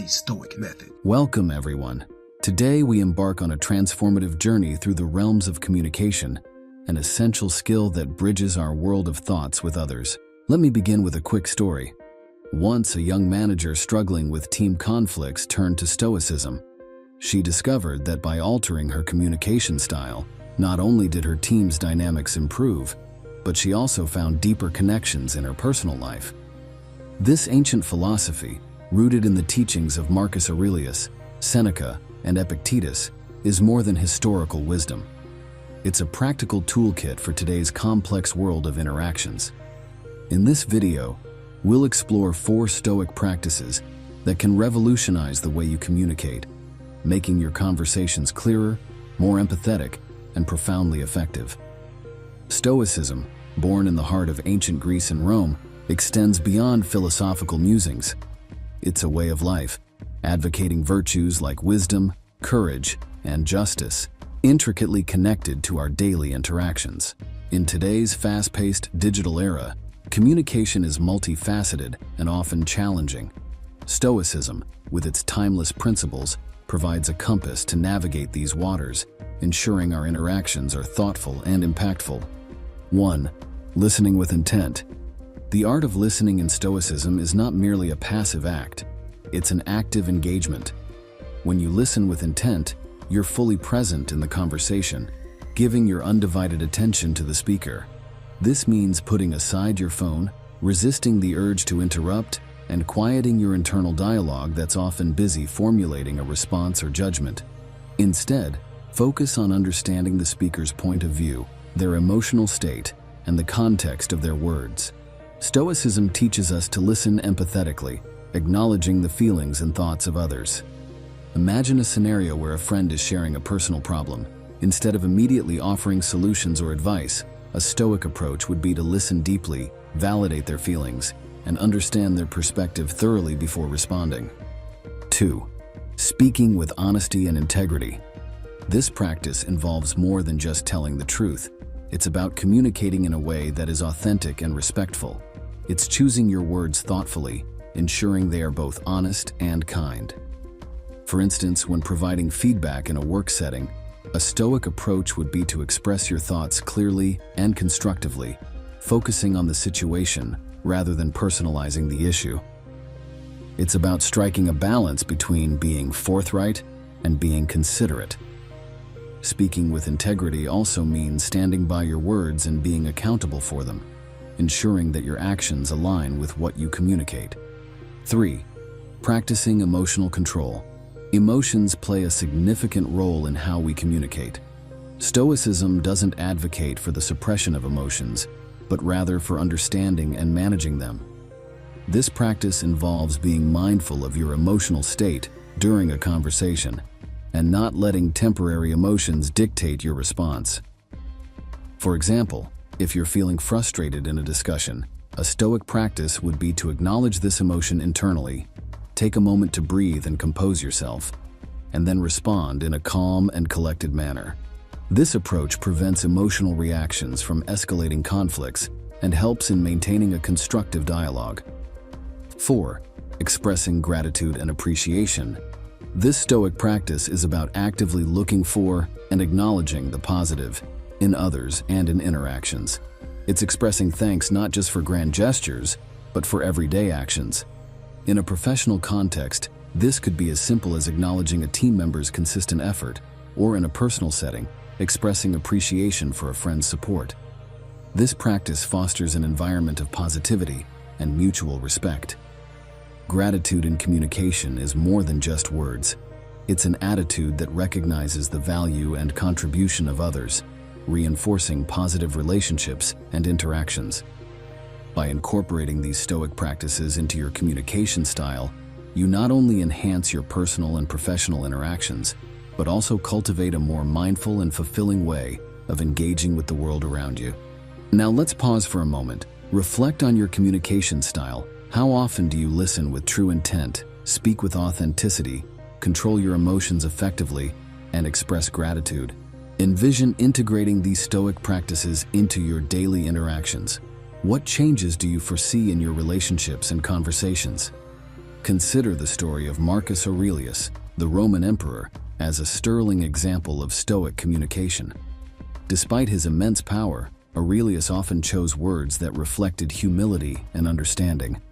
the Stoic method. Welcome, everyone. Today we embark on a transformative journey through the realms of communication, an essential skill that bridges our world of thoughts with others. Let me begin with a quick story. Once a young manager struggling with team conflicts turned to Stoicism. She discovered that by altering her communication style, not only did her team's dynamics improve, but she also found deeper connections in her personal life. This ancient philosophy, rooted in the teachings of Marcus Aurelius, Seneca, and Epictetus, is more than historical wisdom. It's a practical toolkit for today's complex world of interactions. In this video, we'll explore 4 Stoic practices that can revolutionize the way you communicate, making your conversations clearer, more empathetic, and profoundly effective. Stoicism, born in the heart of ancient Greece and Rome, extends beyond philosophical musings. It's a way of life, advocating virtues like wisdom, courage, and justice, intricately connected to our daily interactions. In today's fast-paced digital era, communication is multifaceted and often challenging. Stoicism, with its timeless principles, provides a compass to navigate these waters, ensuring our interactions are thoughtful and impactful. 1. Listening with intent. The art of listening in Stoicism is not merely a passive act, it's an active engagement. When you listen with intent, you're fully present in the conversation, giving your undivided attention to the speaker. This means putting aside your phone, resisting the urge to interrupt, and quieting your internal dialogue that's often busy formulating a response or judgment. Instead, focus on understanding the speaker's point of view, their emotional state, and the context of their words. Stoicism teaches us to listen empathetically, acknowledging the feelings and thoughts of others. Imagine a scenario where a friend is sharing a personal problem. Instead of immediately offering solutions or advice, a Stoic approach would be to listen deeply, validate their feelings, and understand their perspective thoroughly before responding. 2. Speaking with honesty and integrity. This practice involves more than just telling the truth. It's about communicating in a way that is authentic and respectful. It's choosing your words thoughtfully, ensuring they are both honest and kind. For instance, when providing feedback in a work setting, a Stoic approach would be to express your thoughts clearly and constructively, focusing on the situation rather than personalizing the issue. It's about striking a balance between being forthright and being considerate. Speaking with integrity also means standing by your words and being accountable for them, ensuring that your actions align with what you communicate. 3. Practicing emotional control. Emotions play a significant role in how we communicate. Stoicism doesn't advocate for the suppression of emotions, but rather for understanding and managing them. This practice involves being mindful of your emotional state during a conversation and not letting temporary emotions dictate your response. For example, if you're feeling frustrated in a discussion, a Stoic practice would be to acknowledge this emotion internally, take a moment to breathe and compose yourself, and then respond in a calm and collected manner. This approach prevents emotional reactions from escalating conflicts and helps in maintaining a constructive dialogue. 4. Expressing gratitude and appreciation. This Stoic practice is about actively looking for and acknowledging the positive in others and in interactions. It's expressing thanks not just for grand gestures, but for everyday actions. In a professional context, this could be as simple as acknowledging a team member's consistent effort, or in a personal setting, expressing appreciation for a friend's support. This practice fosters an environment of positivity and mutual respect. Gratitude in communication is more than just words. It's an attitude that recognizes the value and contribution of others, reinforcing positive relationships and interactions. By incorporating these Stoic practices into your communication style, you not only enhance your personal and professional interactions, but also cultivate a more mindful and fulfilling way of engaging with the world around you. Now let's pause for a moment. Reflect on your communication style. How often do you listen with true intent, speak with authenticity, control your emotions effectively, and express gratitude? Envision integrating these Stoic practices into your daily interactions. What changes do you foresee in your relationships and conversations? Consider the story of Marcus Aurelius, the Roman emperor, as a sterling example of Stoic communication. Despite his immense power, Aurelius often chose words that reflected humility and understanding.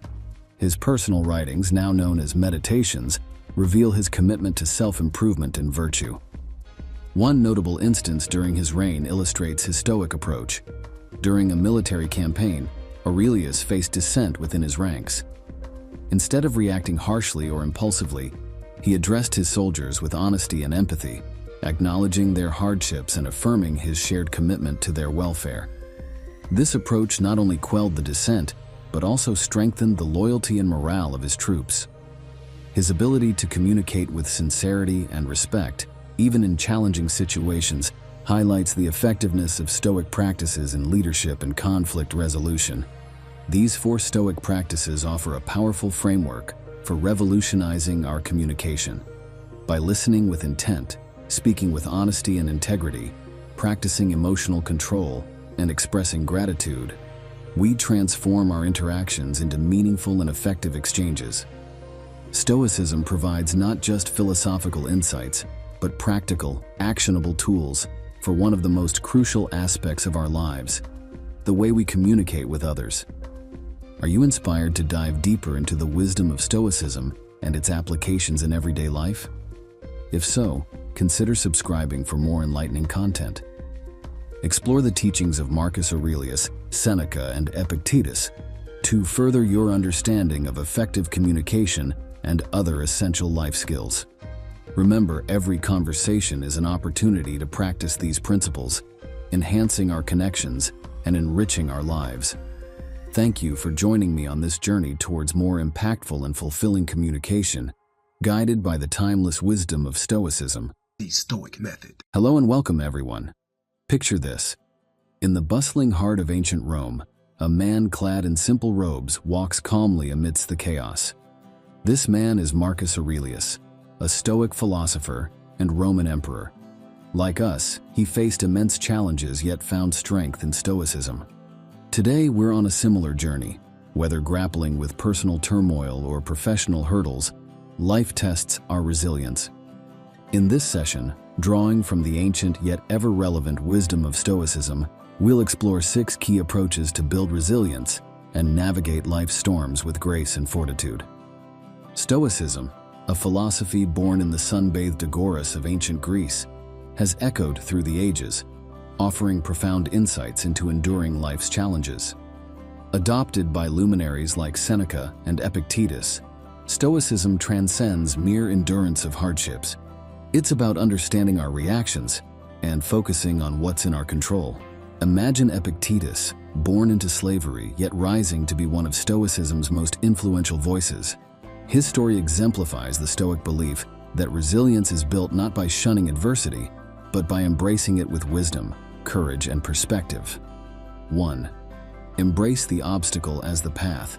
His personal writings, now known as Meditations, reveal his commitment to self-improvement and virtue. One notable instance during his reign illustrates his Stoic approach. During a military campaign, Aurelius faced dissent within his ranks. Instead of reacting harshly or impulsively, he addressed his soldiers with honesty and empathy, acknowledging their hardships and affirming his shared commitment to their welfare. This approach not only quelled the dissent, but also strengthened the loyalty and morale of his troops. His ability to communicate with sincerity and respect, even in challenging situations, highlights the effectiveness of Stoic practices in leadership and conflict resolution. These 4 Stoic practices offer a powerful framework for revolutionizing our communication. By listening with intent, speaking with honesty and integrity, practicing emotional control, and expressing gratitude, we transform our interactions into meaningful and effective exchanges. Stoicism provides not just philosophical insights, but practical, actionable tools for one of the most crucial aspects of our lives, the way we communicate with others. Are you inspired to dive deeper into the wisdom of Stoicism and its applications in everyday life? If so, consider subscribing for more enlightening content. Explore the teachings of Marcus Aurelius, Seneca, and Epictetus to further your understanding of effective communication and other essential life skills. Remember, every conversation is an opportunity to practice these principles, enhancing our connections and enriching our lives. Thank you for joining me on this journey towards more impactful and fulfilling communication, guided by the timeless wisdom of Stoicism. The Stoic method. Hello and welcome, everyone. Picture this. In the bustling heart of ancient Rome, a man clad in simple robes walks calmly amidst the chaos. This man is Marcus Aurelius, a Stoic philosopher and Roman emperor. Like us, he faced immense challenges yet found strength in Stoicism. Today, we're on a similar journey. Whether grappling with personal turmoil or professional hurdles, life tests our resilience. In this session, drawing from the ancient yet ever-relevant wisdom of Stoicism, we'll explore 6 key approaches to build resilience and navigate life's storms with grace and fortitude. Stoicism, a philosophy born in the sun-bathed agoras of ancient Greece, has echoed through the ages, offering profound insights into enduring life's challenges. Adopted by luminaries like Seneca and Epictetus, Stoicism transcends mere endurance of hardships. It's about understanding our reactions and focusing on what's in our control. Imagine Epictetus, born into slavery yet rising to be one of Stoicism's most influential voices. His story exemplifies the Stoic belief that resilience is built not by shunning adversity, but by embracing it with wisdom, courage, and perspective. 1. Embrace the obstacle as the path.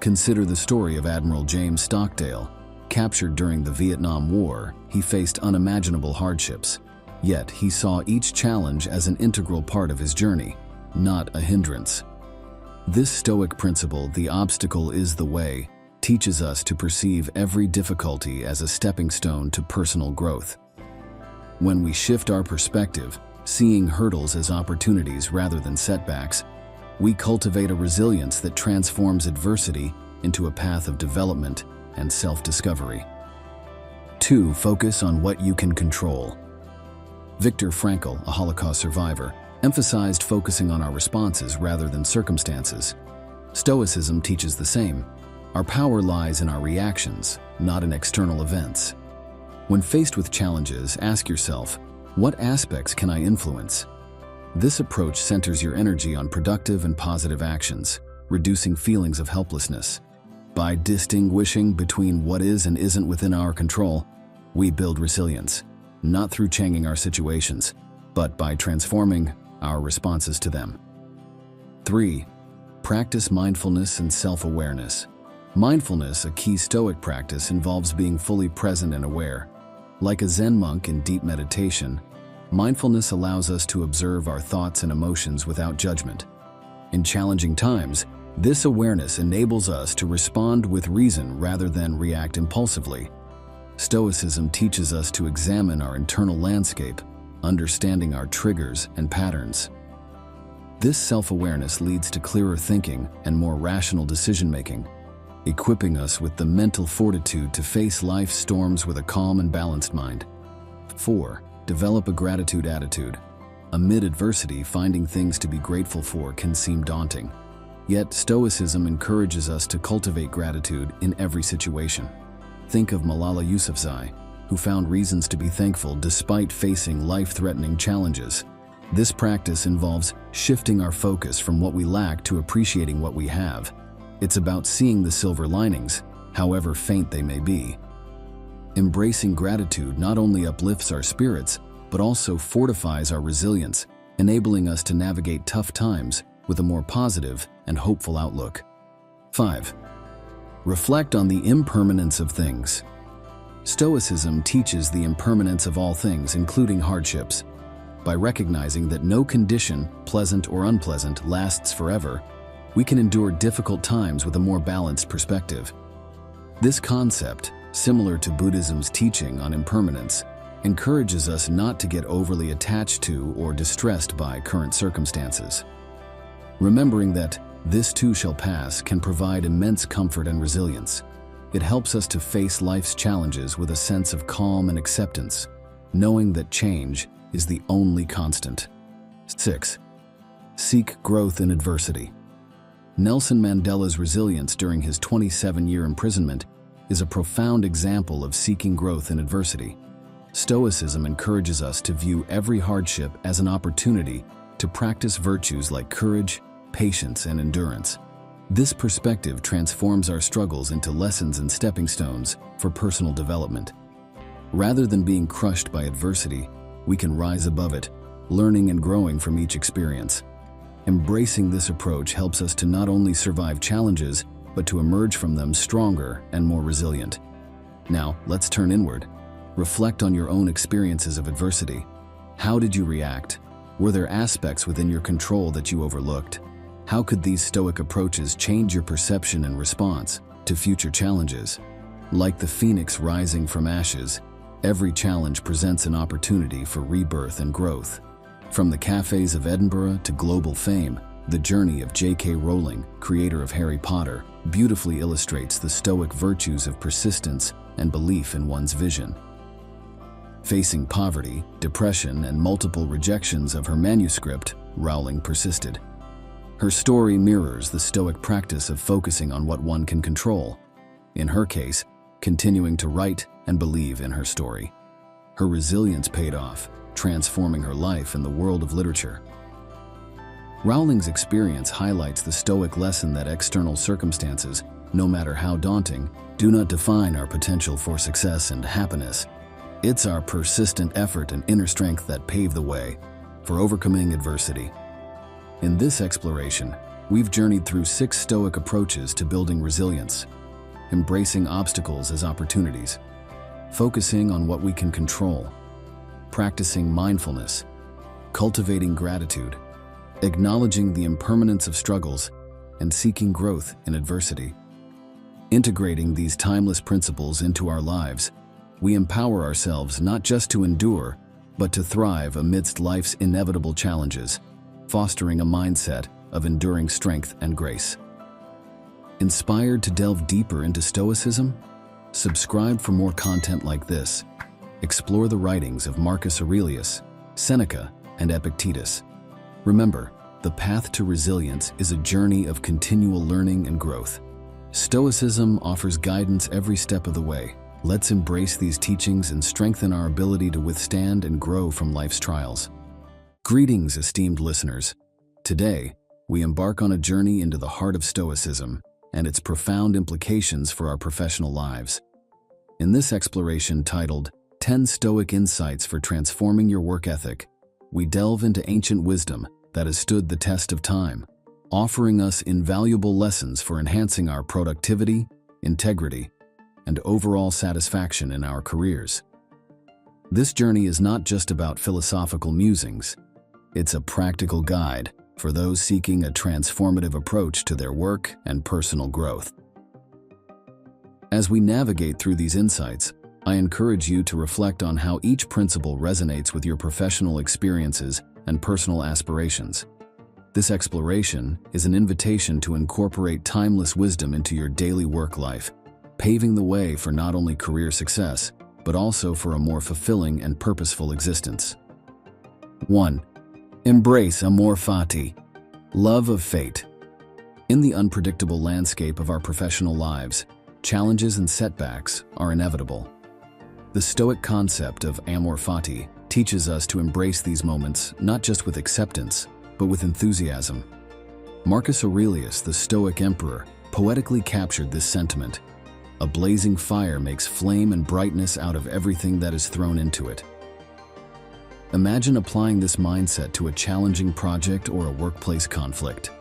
Consider the story of Admiral James Stockdale. Captured during the Vietnam War, he faced unimaginable hardships. Yet he saw each challenge as an integral part of his journey, not a hindrance. This Stoic principle, the obstacle is the way, teaches us to perceive every difficulty as a stepping stone to personal growth. When we shift our perspective, seeing hurdles as opportunities rather than setbacks, we cultivate a resilience that transforms adversity into a path of development and self-discovery. 2. Focus on what you can control. Viktor Frankl, a Holocaust survivor, emphasized focusing on our responses rather than circumstances. Stoicism teaches the same. Our power lies in our reactions, not in external events. When faced with challenges, ask yourself, what aspects can I influence? This approach centers your energy on productive and positive actions, reducing feelings of helplessness. By distinguishing between what is and isn't within our control, we build resilience, not through changing our situations, but by transforming our responses to them. 3. Practice mindfulness and self-awareness. Mindfulness, a key Stoic practice, involves being fully present and aware. Like a Zen monk in deep meditation, mindfulness allows us to observe our thoughts and emotions without judgment. In challenging times, This awareness enables us to respond with reason rather than react impulsively. Stoicism teaches us to examine our internal landscape, understanding our triggers and patterns. This self-awareness leads to clearer thinking and more rational decision-making, equipping us with the mental fortitude to face life's storms with a calm and balanced mind. 4. Develop a gratitude attitude. Amid adversity, finding things to be grateful for can seem daunting. Yet, Stoicism encourages us to cultivate gratitude in every situation. Think of Malala Yousafzai, who found reasons to be thankful despite facing life-threatening challenges. This practice involves shifting our focus from what we lack to appreciating what we have. It's about seeing the silver linings, however faint they may be. Embracing gratitude not only uplifts our spirits, but also fortifies our resilience, enabling us to navigate tough times with a more positive and hopeful outlook. 5. Reflect on the impermanence of things. Stoicism teaches the impermanence of all things, including hardships. By recognizing that no condition, pleasant or unpleasant, lasts forever, we can endure difficult times with a more balanced perspective. This concept, similar to Buddhism's teaching on impermanence, encourages us not to get overly attached to or distressed by current circumstances. Remembering that this too shall pass can provide immense comfort and resilience. It helps us to face life's challenges with a sense of calm and acceptance, knowing that change is the only constant. 6. Seek growth in adversity. Nelson Mandela's resilience during his 27-year imprisonment is a profound example of seeking growth in adversity. Stoicism encourages us to view every hardship as an opportunity to practice virtues like courage, patience, and endurance. This perspective transforms our struggles into lessons and stepping stones for personal development. Rather than being crushed by adversity, we can rise above it, learning and growing from each experience. Embracing this approach helps us to not only survive challenges, but to emerge from them stronger and more resilient. Now, let's turn inward. Reflect on your own experiences of adversity. How did you react? Were there aspects within your control that you overlooked? How could these Stoic approaches change your perception and response to future challenges? Like the phoenix rising from ashes, every challenge presents an opportunity for rebirth and growth. From the cafes of Edinburgh to global fame, the journey of J.K. Rowling, creator of Harry Potter, beautifully illustrates the Stoic virtues of persistence and belief in one's vision. Facing poverty, depression, and multiple rejections of her manuscript, Rowling persisted. Her story mirrors the Stoic practice of focusing on what one can control. In her case, continuing to write and believe in her story. Her resilience paid off, transforming her life and the world of literature. Rowling's experience highlights the Stoic lesson that external circumstances, no matter how daunting, do not define our potential for success and happiness. It's our persistent effort and inner strength that pave the way for overcoming adversity. In this exploration, we've journeyed through 6 Stoic approaches to building resilience, embracing obstacles as opportunities, focusing on what we can control, practicing mindfulness, cultivating gratitude, acknowledging the impermanence of struggles, and seeking growth in adversity. Integrating these timeless principles into our lives, we empower ourselves not just to endure, but to thrive amidst life's inevitable challenges, fostering a mindset of enduring strength and grace. Inspired to delve deeper into Stoicism? Subscribe for more content like this. Explore the writings of Marcus Aurelius, Seneca, and Epictetus. Remember, the path to resilience is a journey of continual learning and growth. Stoicism offers guidance every step of the way. Let's embrace these teachings and strengthen our ability to withstand and grow from life's trials. Greetings, esteemed listeners. Today, we embark on a journey into the heart of Stoicism and its profound implications for our professional lives. In this exploration titled 10 Stoic Insights for Transforming Your Work Ethic, we delve into ancient wisdom that has stood the test of time, offering us invaluable lessons for enhancing our productivity, integrity, and overall satisfaction in our careers. This journey is not just about philosophical musings. It's a practical guide for those seeking a transformative approach to their work and personal growth. As we navigate through these insights, I encourage you to reflect on how each principle resonates with your professional experiences and personal aspirations. This exploration is an invitation to incorporate timeless wisdom into your daily work life, paving the way for not only career success, but also for a more fulfilling and purposeful existence. 1. Embrace Amor Fati, love of fate. In the unpredictable landscape of our professional lives, challenges and setbacks are inevitable. The Stoic concept of Amor Fati teaches us to embrace these moments not just with acceptance, but with enthusiasm. Marcus Aurelius, the Stoic emperor, poetically captured this sentiment. A blazing fire makes flame and brightness out of everything that is thrown into it. Imagine applying this mindset to a challenging project or a workplace conflict.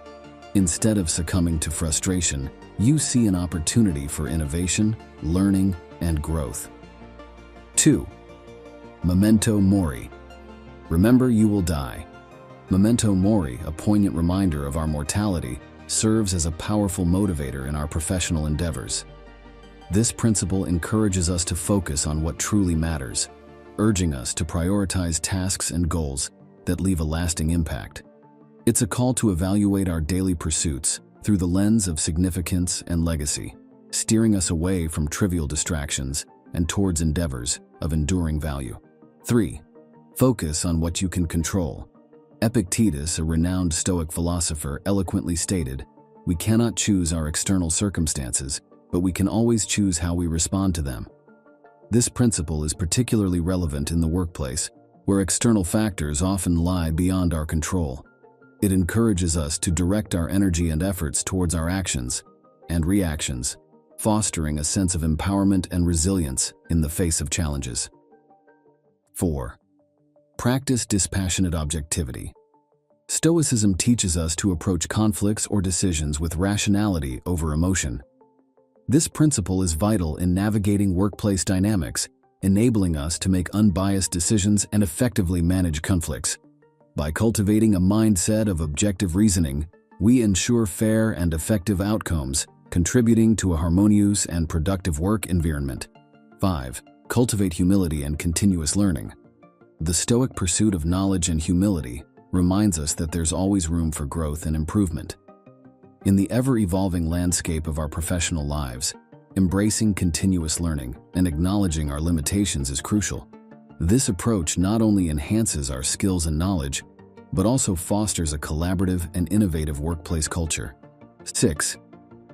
Instead of succumbing to frustration, you see an opportunity for innovation, learning, and growth. 2. Memento Mori. Remember, you will die. Memento Mori, a poignant reminder of our mortality, serves as a powerful motivator in our professional endeavors. This principle encourages us to focus on what truly matters, urging us to prioritize tasks and goals that leave a lasting impact. It's a call to evaluate our daily pursuits through the lens of significance and legacy, steering us away from trivial distractions and towards endeavors of enduring value. 3. Focus on what you can control. Epictetus, a renowned Stoic philosopher, eloquently stated, "We cannot choose our external circumstances, but we can always choose how we respond to them." This principle is particularly relevant in the workplace, where external factors often lie beyond our control. It encourages us to direct our energy and efforts towards our actions and reactions, fostering a sense of empowerment and resilience in the face of challenges. 4. Practice dispassionate objectivity. Stoicism teaches us to approach conflicts or decisions with rationality over emotion. This principle is vital in navigating workplace dynamics, enabling us to make unbiased decisions and effectively manage conflicts. By cultivating a mindset of objective reasoning, we ensure fair and effective outcomes, contributing to a harmonious and productive work environment. 5. Cultivate humility and continuous learning. The Stoic pursuit of knowledge and humility reminds us that there's always room for growth and improvement. In the ever-evolving landscape of our professional lives, embracing continuous learning and acknowledging our limitations is crucial. This approach not only enhances our skills and knowledge, but also fosters a collaborative and innovative workplace culture. 6.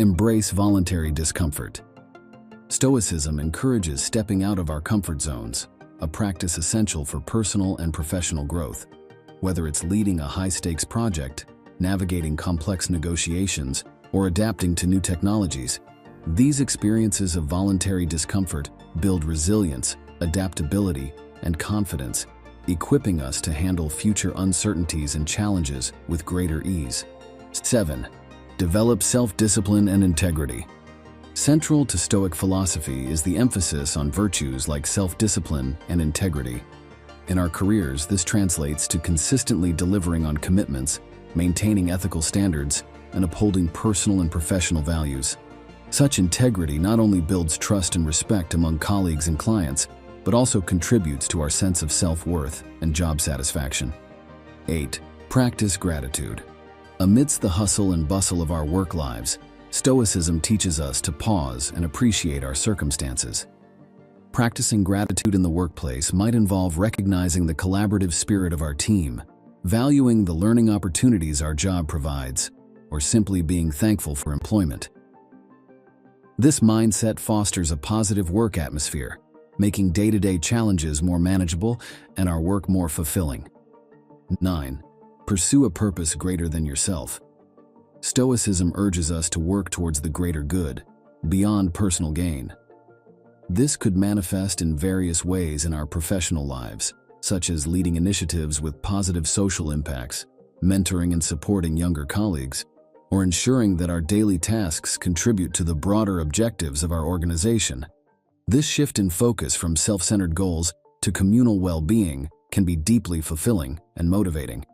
Embrace voluntary discomfort. Stoicism encourages stepping out of our comfort zones, a practice essential for personal and professional growth. Whether it's leading a high-stakes project, navigating complex negotiations, or adapting to new technologies, these experiences of voluntary discomfort build resilience, adaptability, and confidence, equipping us to handle future uncertainties and challenges with greater ease. 7. Develop self-discipline and integrity. Central to Stoic philosophy is the emphasis on virtues like self-discipline and integrity. In our careers, this translates to consistently delivering on commitments, maintaining ethical standards, and upholding personal and professional values. Such integrity not only builds trust and respect among colleagues and clients, but also contributes to our sense of self-worth and job satisfaction. 8. Practice gratitude. Amidst the hustle and bustle of our work lives, Stoicism teaches us to pause and appreciate our circumstances. Practicing gratitude in the workplace might involve recognizing the collaborative spirit of our team, valuing the learning opportunities our job provides, or simply being thankful for employment. This mindset fosters a positive work atmosphere, making day-to-day challenges more manageable and our work more fulfilling. 9. Pursue a purpose greater than yourself. Stoicism urges us to work towards the greater good, beyond personal gain. This could manifest in various ways in our professional lives, such as leading initiatives with positive social impacts, mentoring and supporting younger colleagues, or ensuring that our daily tasks contribute to the broader objectives of our organization. This shift in focus from self-centered goals to communal well-being can be deeply fulfilling and motivating.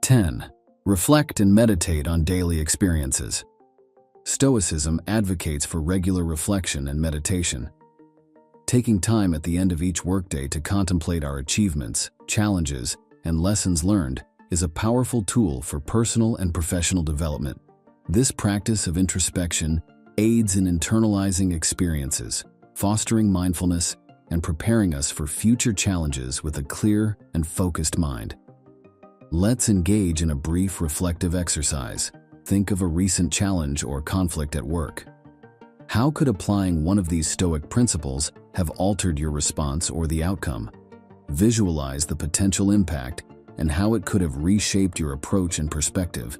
10. Reflect and meditate on daily experiences. Stoicism advocates for regular reflection and meditation. Taking time at the end of each workday to contemplate our achievements, challenges, and lessons learned is a powerful tool for personal and professional development. This practice of introspection aids in internalizing experiences, fostering mindfulness, and preparing us for future challenges with a clear and focused mind. Let's engage in a brief reflective exercise. Think of a recent challenge or conflict at work. How could applying one of these Stoic principles have altered your response or the outcome? Visualize the potential impact and how it could have reshaped your approach and perspective.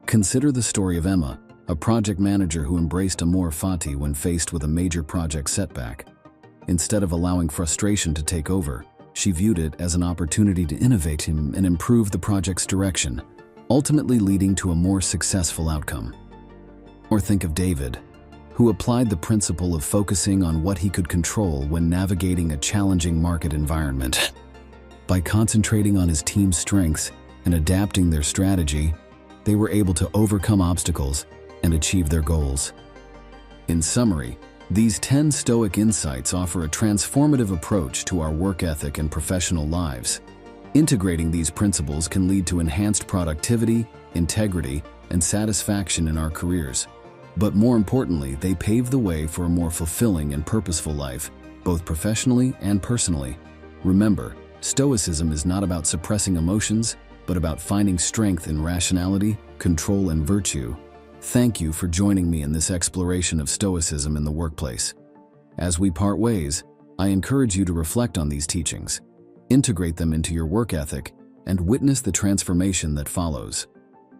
Consider the story of Emma, a project manager who embraced Amor Fati when faced with a major project setback. Instead of allowing frustration to take over, she viewed it as an opportunity to innovate and improve the project's direction, ultimately leading to a more successful outcome. Or think of David, who applied the principle of focusing on what he could control when navigating a challenging market environment. By concentrating on his team's strengths and adapting their strategy, they were able to overcome obstacles and achieve their goals. In summary, these 10 Stoic insights offer a transformative approach to our work ethic and professional lives. Integrating these principles can lead to enhanced productivity, integrity, and satisfaction in our careers. But more importantly, they pave the way for a more fulfilling and purposeful life, both professionally and personally. Remember, Stoicism is not about suppressing emotions, but about finding strength in rationality, control, and virtue. Thank you for joining me in this exploration of Stoicism in the workplace. As we part ways, I encourage you to reflect on these teachings, integrate them into your work ethic, and witness the transformation that follows.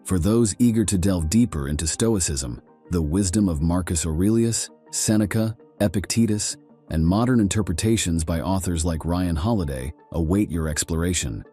For those eager to delve deeper into Stoicism, the wisdom of Marcus Aurelius, Seneca, Epictetus, and modern interpretations by authors like Ryan Holiday await your exploration.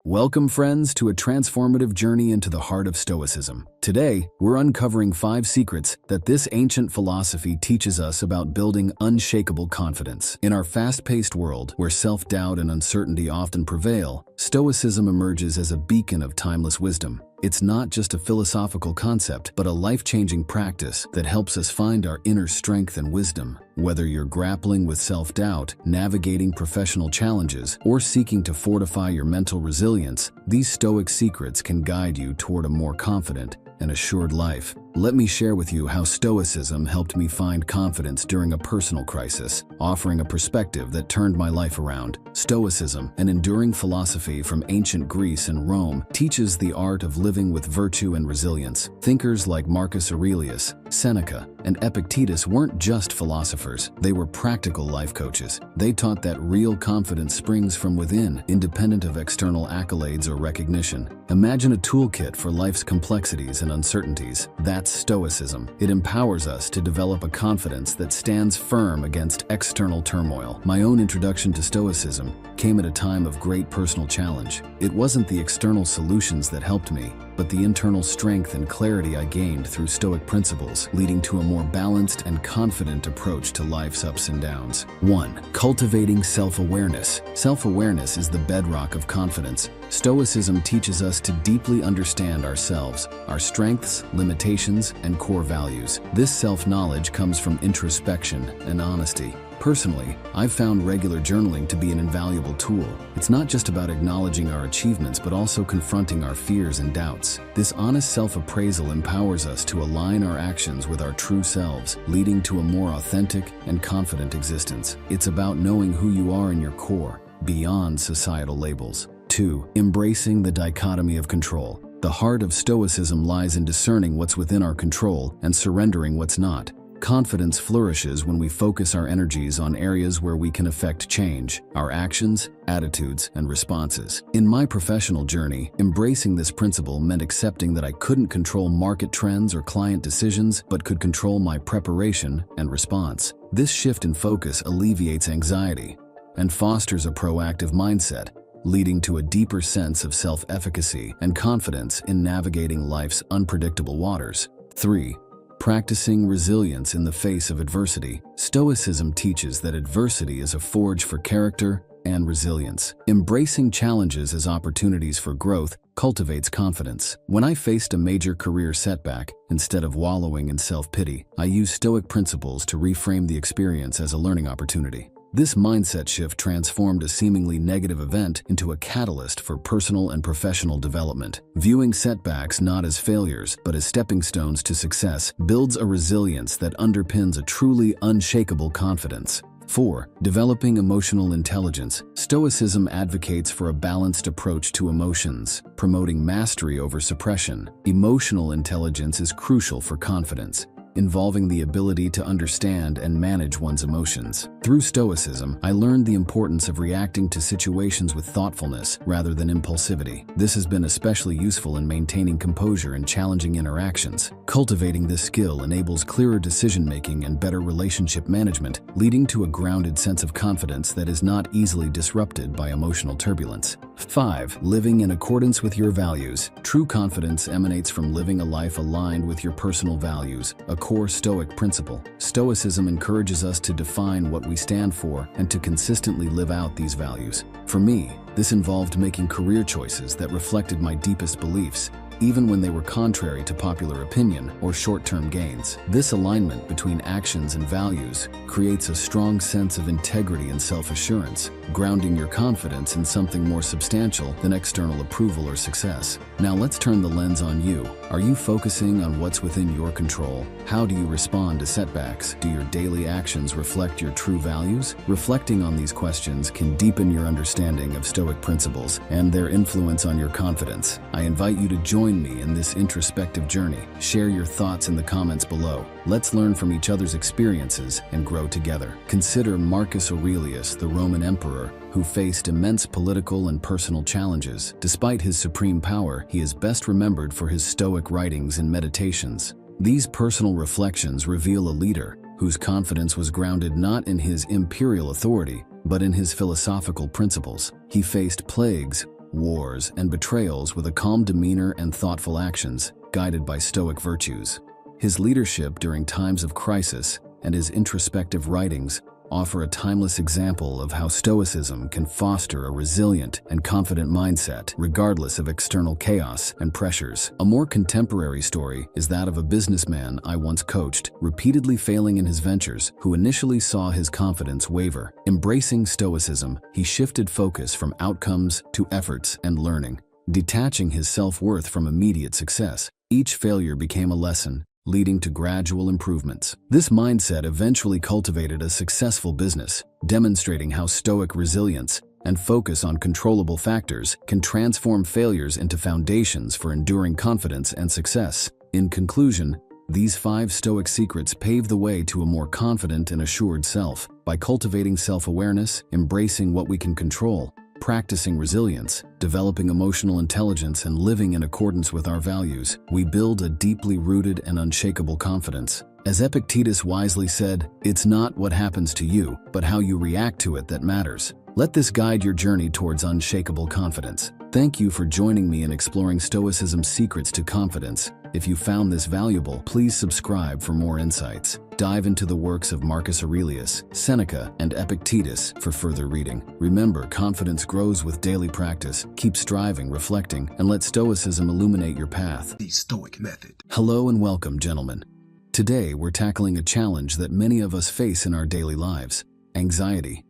Welcome, friends, to a transformative journey into the heart of Stoicism. Today, we're uncovering 5 secrets that this ancient philosophy teaches us about building unshakable confidence. In our fast-paced world, where self-doubt and uncertainty often prevail, Stoicism emerges as a beacon of timeless wisdom. It's not just a philosophical concept, but a life-changing practice that helps us find our inner strength and wisdom. Whether you're grappling with self-doubt, navigating professional challenges, or seeking to fortify your mental resilience, these Stoic secrets can guide you toward a more confident and assured life. Let me share with you how Stoicism helped me find confidence during a personal crisis, offering a perspective that turned my life around. Stoicism, an enduring philosophy from ancient Greece and Rome, teaches the art of living with virtue and resilience. Thinkers like Marcus Aurelius, Seneca, and Epictetus weren't just philosophers, they were practical life coaches. They taught that real confidence springs from within, independent of external accolades or recognition. Imagine a toolkit for life's complexities and uncertainties. That's Stoicism. It empowers us to develop a confidence that stands firm against external turmoil. My own introduction to Stoicism came at a time of great personal challenge. It wasn't the external solutions that helped me, but the internal strength and clarity I gained through Stoic principles, leading to a more balanced and confident approach to life's ups and downs. 1. Cultivating self-awareness. Self-awareness is the bedrock of confidence. Stoicism teaches us to deeply understand ourselves, our strengths, limitations, and core values. This self-knowledge comes from introspection and honesty. Personally, I've found regular journaling to be an invaluable tool. It's not just about acknowledging our achievements, but also confronting our fears and doubts. This honest self-appraisal empowers us to align our actions with our true selves, leading to a more authentic and confident existence. It's about knowing who you are in your core, beyond societal labels. 2. Embracing the dichotomy of control. The heart of Stoicism lies in discerning what's within our control and surrendering what's not. Confidence flourishes when we focus our energies on areas where we can affect change, our actions, attitudes, and responses. In my professional journey, embracing this principle meant accepting that I couldn't control market trends or client decisions, but could control my preparation and response. This shift in focus alleviates anxiety and fosters a proactive mindset, leading to a deeper sense of self-efficacy and confidence in navigating life's unpredictable waters. 3. Practicing resilience in the face of adversity. Stoicism teaches that adversity is a forge for character and resilience. Embracing challenges as opportunities for growth cultivates confidence. When I faced a major career setback, instead of wallowing in self-pity, I used Stoic principles to reframe the experience as a learning opportunity. This mindset shift transformed a seemingly negative event into a catalyst for personal and professional development. Viewing setbacks not as failures, but as stepping stones to success builds a resilience that underpins a truly unshakable confidence. 4. Developing emotional intelligence. Stoicism advocates for a balanced approach to emotions, promoting mastery over suppression. Emotional intelligence is crucial for confidence, involving the ability to understand and manage one's emotions. Through Stoicism, I learned the importance of reacting to situations with thoughtfulness rather than impulsivity. This has been especially useful in maintaining composure in challenging interactions. Cultivating this skill enables clearer decision-making and better relationship management, leading to a grounded sense of confidence that is not easily disrupted by emotional turbulence. 5. Living in accordance with your values. True confidence emanates from living a life aligned with your personal values, a core Stoic principle. Stoicism encourages us to define what we stand for and to consistently live out these values. For me, this involved making career choices that reflected my deepest beliefs, even when they were contrary to popular opinion or short-term gains. This alignment between actions and values creates a strong sense of integrity and self-assurance, grounding your confidence in something more substantial than external approval or success. Now let's turn the lens on you. Are you focusing on what's within your control? How do you respond to setbacks? Do your daily actions reflect your true values? Reflecting on these questions can deepen your understanding of Stoic principles and their influence on your confidence. I invite you to join me in this introspective journey. Share your thoughts in the comments below. Let's learn from each other's experiences and grow together. Consider Marcus Aurelius, the Roman emperor, who faced immense political and personal challenges. Despite his supreme power, he is best remembered for his Stoic writings and meditations. These personal reflections reveal a leader whose confidence was grounded not in his imperial authority, but in his philosophical principles. He faced plagues, wars, and betrayals with a calm demeanor and thoughtful actions, guided by Stoic virtues. His leadership during times of crisis and his introspective writings offer a timeless example of how Stoicism can foster a resilient and confident mindset, regardless of external chaos and pressures. A more contemporary story is that of a businessman I once coached, repeatedly failing in his ventures, who initially saw his confidence waver. Embracing Stoicism, he shifted focus from outcomes to efforts and learning, detaching his self-worth from immediate success. Each failure became a lesson, leading to gradual improvements. This mindset eventually cultivated a successful business, demonstrating how Stoic resilience and focus on controllable factors can transform failures into foundations for enduring confidence and success. In conclusion, these 5 Stoic secrets pave the way to a more confident and assured self. By cultivating self-awareness, embracing what we can control, practicing resilience, developing emotional intelligence, and living in accordance with our values, we build a deeply rooted and unshakable confidence. As Epictetus wisely said, "It's not what happens to you, but how you react to it that matters." Let this guide your journey towards unshakable confidence. Thank you for joining me in exploring Stoicism's secrets to confidence. If you found this valuable, please subscribe for more insights. Dive into the works of Marcus Aurelius, Seneca, and Epictetus for further reading. Remember, confidence grows with daily practice. Keep striving, reflecting, and let Stoicism illuminate your path. The Stoic Method. Hello and welcome, gentlemen. Today, we're tackling a challenge that many of us face in our daily lives: anxiety.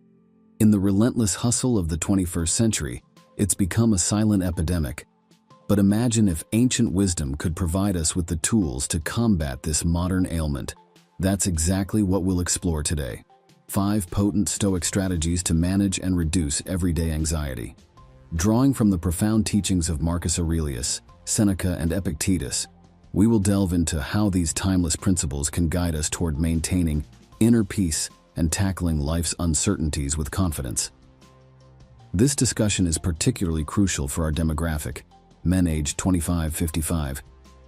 In the relentless hustle of the 21st century, it's become a silent epidemic. But imagine if ancient wisdom could provide us with the tools to combat this modern ailment. That's exactly what we'll explore today. 5 potent Stoic strategies to manage and reduce everyday anxiety. Drawing from the profound teachings of Marcus Aurelius, Seneca, and Epictetus, we will delve into how these timeless principles can guide us toward maintaining inner peace and tackling life's uncertainties with confidence. This discussion is particularly crucial for our demographic, men aged 25-55,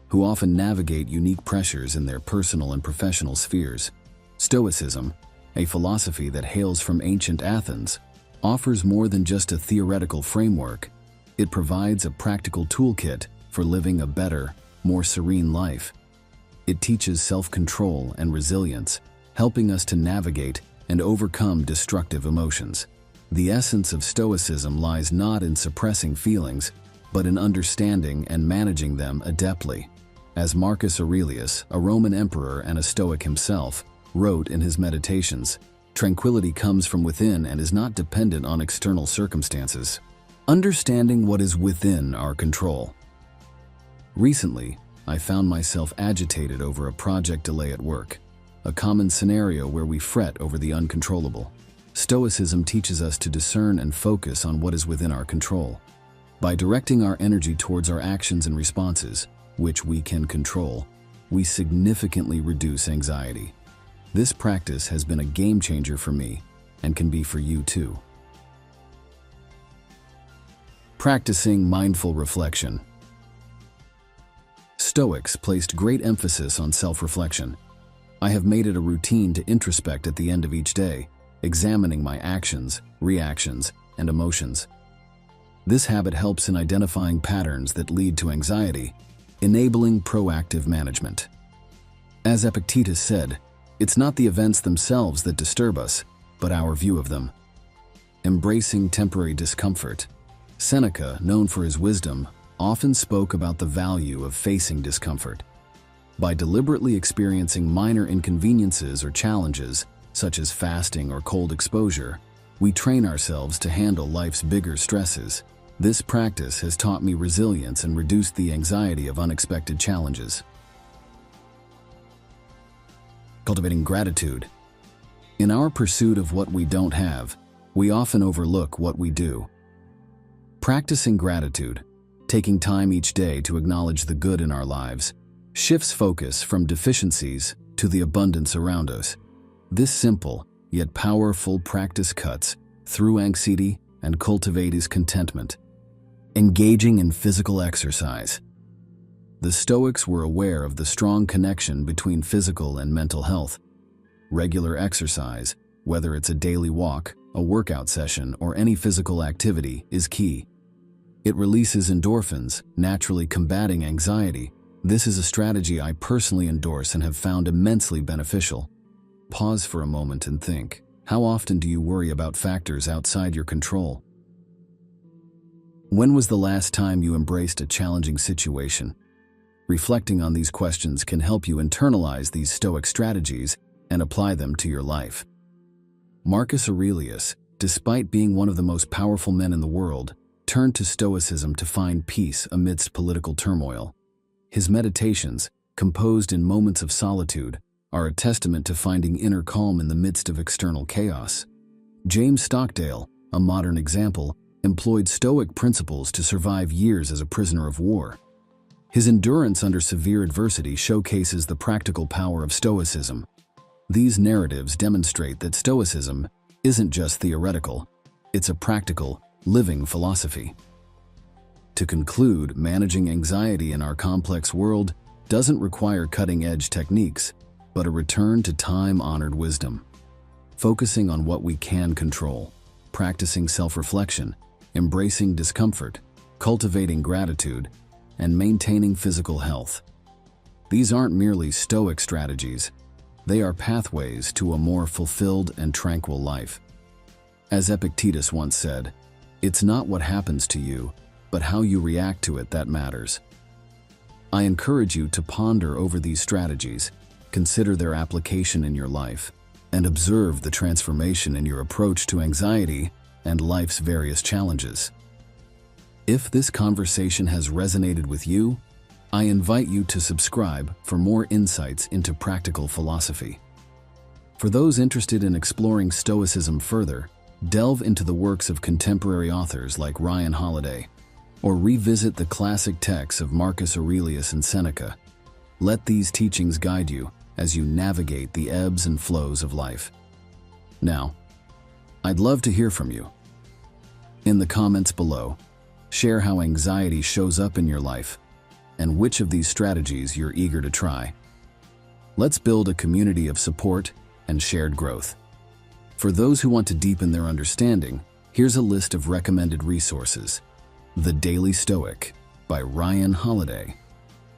who often navigate unique pressures in their personal and professional spheres. Stoicism, a philosophy that hails from ancient Athens, offers more than just a theoretical framework. It provides a practical toolkit for living a better, more serene life. It teaches self-control and resilience, helping us to navigate and overcome destructive emotions. The essence of Stoicism lies not in suppressing feelings, but in understanding and managing them adeptly. As Marcus Aurelius, a Roman emperor and a Stoic himself, wrote in his Meditations, tranquility comes from within and is not dependent on external circumstances. Understanding what is within our control. Recently, I found myself agitated over a project delay at work, a common scenario where we fret over the uncontrollable. Stoicism teaches us to discern and focus on what is within our control. By directing our energy towards our actions and responses, which we can control, we significantly reduce anxiety. This practice has been a game changer for me and can be for you too. Practicing mindful reflection. Stoics placed great emphasis on self-reflection. I have made it a routine to introspect at the end of each day, examining my actions, reactions, and emotions. This habit helps in identifying patterns that lead to anxiety, enabling proactive management. As Epictetus said, it's not the events themselves that disturb us, but our view of them. Embracing temporary discomfort. Seneca, known for his wisdom, often spoke about the value of facing discomfort. By deliberately experiencing minor inconveniences or challenges, such as fasting or cold exposure, we train ourselves to handle life's bigger stresses. This practice has taught me resilience and reduced the anxiety of unexpected challenges. Cultivating gratitude. In our pursuit of what we don't have, we often overlook what we do. Practicing gratitude, taking time each day to acknowledge the good in our lives, shifts focus from deficiencies to the abundance around us. This simple, yet powerful practice cuts through anxiety and cultivates contentment. Engaging in physical exercise. The Stoics were aware of the strong connection between physical and mental health. Regular exercise, whether it's a daily walk, a workout session, or any physical activity, is key. It releases endorphins, naturally combating anxiety. This is a strategy I personally endorse and have found immensely beneficial. Pause for a moment and think, how often do you worry about factors outside your control? When was the last time you embraced a challenging situation? Reflecting on these questions can help you internalize these Stoic strategies and apply them to your life. Marcus Aurelius, despite being one of the most powerful men in the world, turned to Stoicism to find peace amidst political turmoil. His meditations, composed in moments of solitude, are a testament to finding inner calm in the midst of external chaos. James Stockdale, a modern example, employed Stoic principles to survive years as a prisoner of war. His endurance under severe adversity showcases the practical power of Stoicism. These narratives demonstrate that Stoicism isn't just theoretical, it's a practical, living philosophy. To conclude, managing anxiety in our complex world doesn't require cutting-edge techniques, but a return to time-honored wisdom. Focusing on what we can control, practicing self-reflection, embracing discomfort, cultivating gratitude, and maintaining physical health. These aren't merely Stoic strategies, they are pathways to a more fulfilled and tranquil life. As Epictetus once said, "It's not what happens to you, but how you react to it that matters." I encourage you to ponder over these strategies, consider their application in your life, and observe the transformation in your approach to anxiety and life's various challenges. If this conversation has resonated with you, I invite you to subscribe for more insights into practical philosophy. For those interested in exploring Stoicism further, delve into the works of contemporary authors like Ryan Holiday, or revisit the classic texts of Marcus Aurelius and Seneca. Let these teachings guide you as you navigate the ebbs and flows of life. Now, I'd love to hear from you. In the comments below, share how anxiety shows up in your life and which of these strategies you're eager to try. Let's build a community of support and shared growth. For those who want to deepen their understanding, here's a list of recommended resources. The Daily Stoic by Ryan Holiday.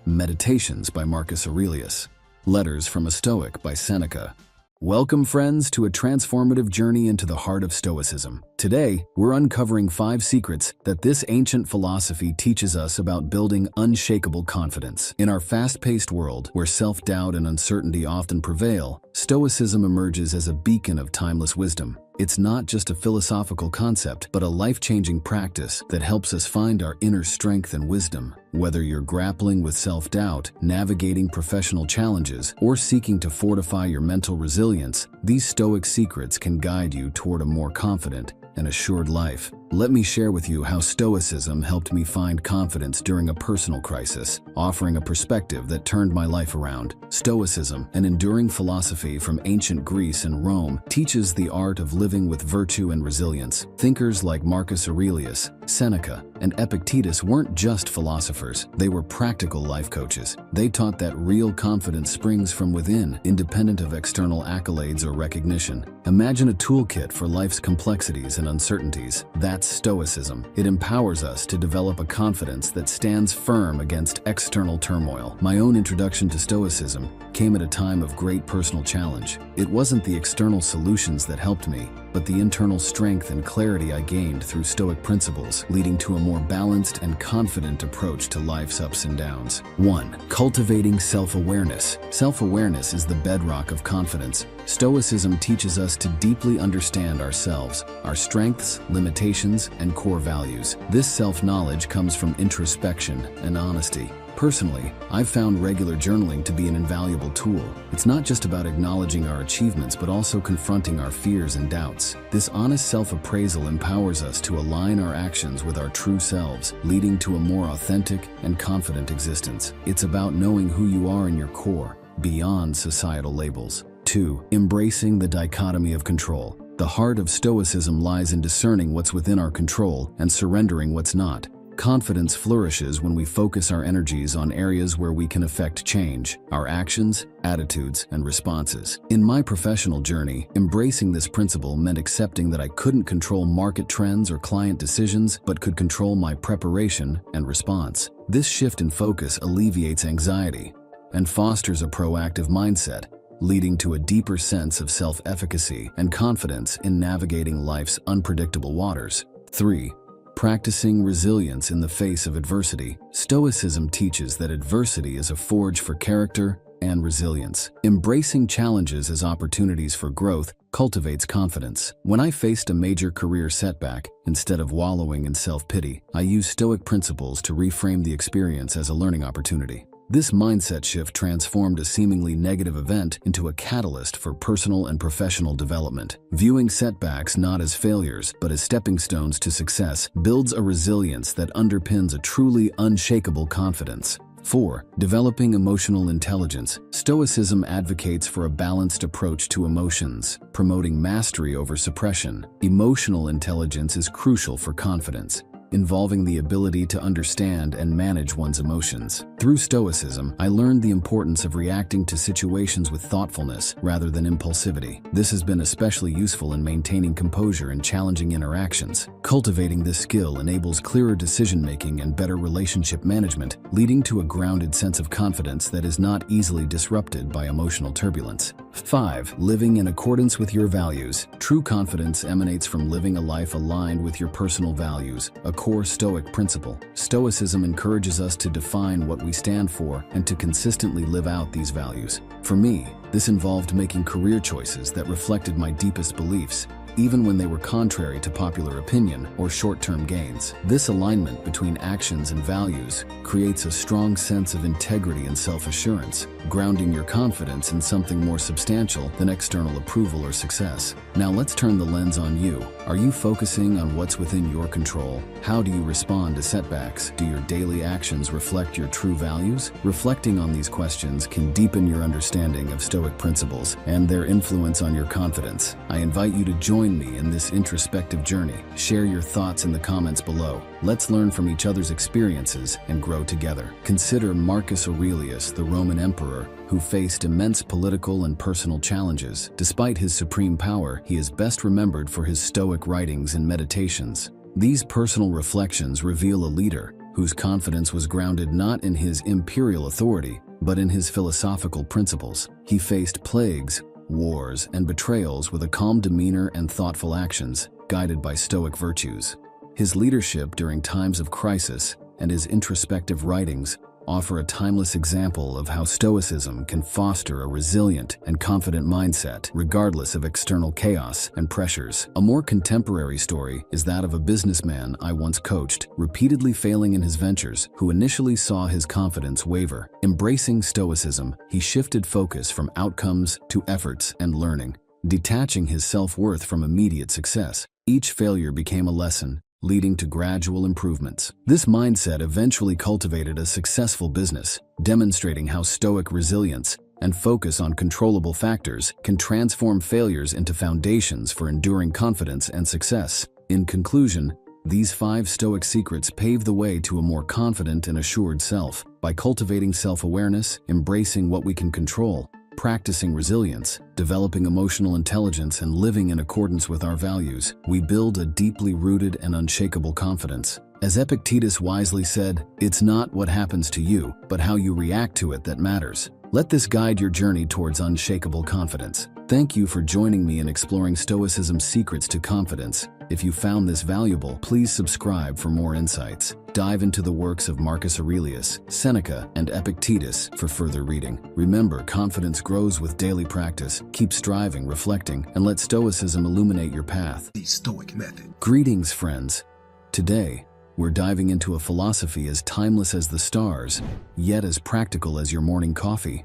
Meditations by Marcus Aurelius, Letters from a Stoic by Seneca. Welcome, friends, to a transformative journey into the heart of Stoicism. Today, we're uncovering 5 secrets that this ancient philosophy teaches us about building unshakable confidence. In our fast-paced world, where self-doubt and uncertainty often prevail, Stoicism emerges as a beacon of timeless wisdom. It's not just a philosophical concept, but a life-changing practice that helps us find our inner strength and wisdom. Whether you're grappling with self-doubt, navigating professional challenges, or seeking to fortify your mental resilience, these Stoic secrets can guide you toward a more confident and assured life. Let me share with you how Stoicism helped me find confidence during a personal crisis, offering a perspective that turned my life around. Stoicism, an enduring philosophy from ancient Greece and Rome, teaches the art of living with virtue and resilience. Thinkers like Marcus Aurelius, Seneca, and Epictetus weren't just philosophers, they were practical life coaches. They taught that real confidence springs from within, independent of external accolades or recognition. Imagine a toolkit for life's complexities and uncertainties. That's Stoicism. It empowers us to develop a confidence that stands firm against external turmoil. My own introduction to Stoicism came at a time of great personal challenge. It wasn't the external solutions that helped me, but the internal strength and clarity I gained through Stoic principles, leading to a more balanced and confident approach to life's ups and downs. 1. Cultivating self-awareness. Self-awareness is the bedrock of confidence. Stoicism teaches us to deeply understand ourselves, our strengths, limitations, and core values. This self-knowledge comes from introspection and honesty. Personally, I've found regular journaling to be an invaluable tool. It's not just about acknowledging our achievements, but also confronting our fears and doubts. This honest self-appraisal empowers us to align our actions with our true selves, leading to a more authentic and confident existence. It's about knowing who you are in your core, beyond societal labels. 2. Embracing the dichotomy of control. The heart of Stoicism lies in discerning what's within our control and surrendering what's not. Confidence flourishes when we focus our energies on areas where we can affect change, our actions, attitudes, and responses. In my professional journey, embracing this principle meant accepting that I couldn't control market trends or client decisions, but could control my preparation and response. This shift in focus alleviates anxiety and fosters a proactive mindset, leading to a deeper sense of self-efficacy and confidence in navigating life's unpredictable waters. 3. Practicing resilience in the face of adversity. Stoicism teaches that adversity is a forge for character and resilience. Embracing challenges as opportunities for growth cultivates confidence. When I faced a major career setback, instead of wallowing in self-pity, I used Stoic principles to reframe the experience as a learning opportunity. This mindset shift transformed a seemingly negative event into a catalyst for personal and professional development. Viewing setbacks not as failures, but as stepping stones to success builds a resilience that underpins a truly unshakable confidence. 4. Developing emotional intelligence. Stoicism advocates for a balanced approach to emotions, promoting mastery over suppression. Emotional intelligence is crucial for confidence, involving the ability to understand and manage one's emotions. Through Stoicism, I learned the importance of reacting to situations with thoughtfulness rather than impulsivity. This has been especially useful in maintaining composure in challenging interactions. Cultivating this skill enables clearer decision-making and better relationship management, leading to a grounded sense of confidence that is not easily disrupted by emotional turbulence. 5. Living in accordance with your values. True confidence emanates from living a life aligned with your personal values, a core Stoic principle. Stoicism encourages us to define what we stand for and to consistently live out these values. For me, this involved making career choices that reflected my deepest beliefs, even when they were contrary to popular opinion or short-term gains. This alignment between actions and values creates a strong sense of integrity and self-assurance, grounding your confidence in something more substantial than external approval or success. Now let's turn the lens on you. Are you focusing on what's within your control? How do you respond to setbacks? Do your daily actions reflect your true values? Reflecting on these questions can deepen your understanding of Stoic principles and their influence on your confidence. I invite you to join me in this introspective journey. Share your thoughts in the comments below. Let's learn from each other's experiences and grow together. Consider Marcus Aurelius, the Roman emperor, who faced immense political and personal challenges. Despite his supreme power, he is best remembered for his Stoic writings and meditations. These personal reflections reveal a leader whose confidence was grounded not in his imperial authority, but in his philosophical principles. He faced plagues, wars, and betrayals with a calm demeanor and thoughtful actions, guided by Stoic virtues. His leadership during times of crisis and his introspective writings offer a timeless example of how Stoicism can foster a resilient and confident mindset, regardless of external chaos and pressures. A more contemporary story is that of a businessman I once coached, repeatedly failing in his ventures, who initially saw his confidence waver. Embracing Stoicism, he shifted focus from outcomes to efforts and learning, detaching his self-worth from immediate success. Each failure became a lesson, leading to gradual improvements. This mindset eventually cultivated a successful business, demonstrating how Stoic resilience and focus on controllable factors can transform failures into foundations for enduring confidence and success. In conclusion, these 5 Stoic secrets pave the way to a more confident and assured self. By cultivating self-awareness, embracing what we can control, practicing resilience, developing emotional intelligence, and living in accordance with our values, we build a deeply rooted and unshakable confidence. As Epictetus wisely said, "It's not what happens to you, but how you react to it that matters." Let this guide your journey towards unshakable confidence. Thank you for joining me in exploring Stoicism's secrets to confidence. If you found this valuable, please subscribe for more insights. Dive into the works of Marcus Aurelius, Seneca, and Epictetus for further reading. Remember, confidence grows with daily practice. Keep striving, reflecting, and let Stoicism illuminate your path. The Stoic method. Greetings, friends. Today, we're diving into a philosophy as timeless as the stars, yet as practical as your morning coffee.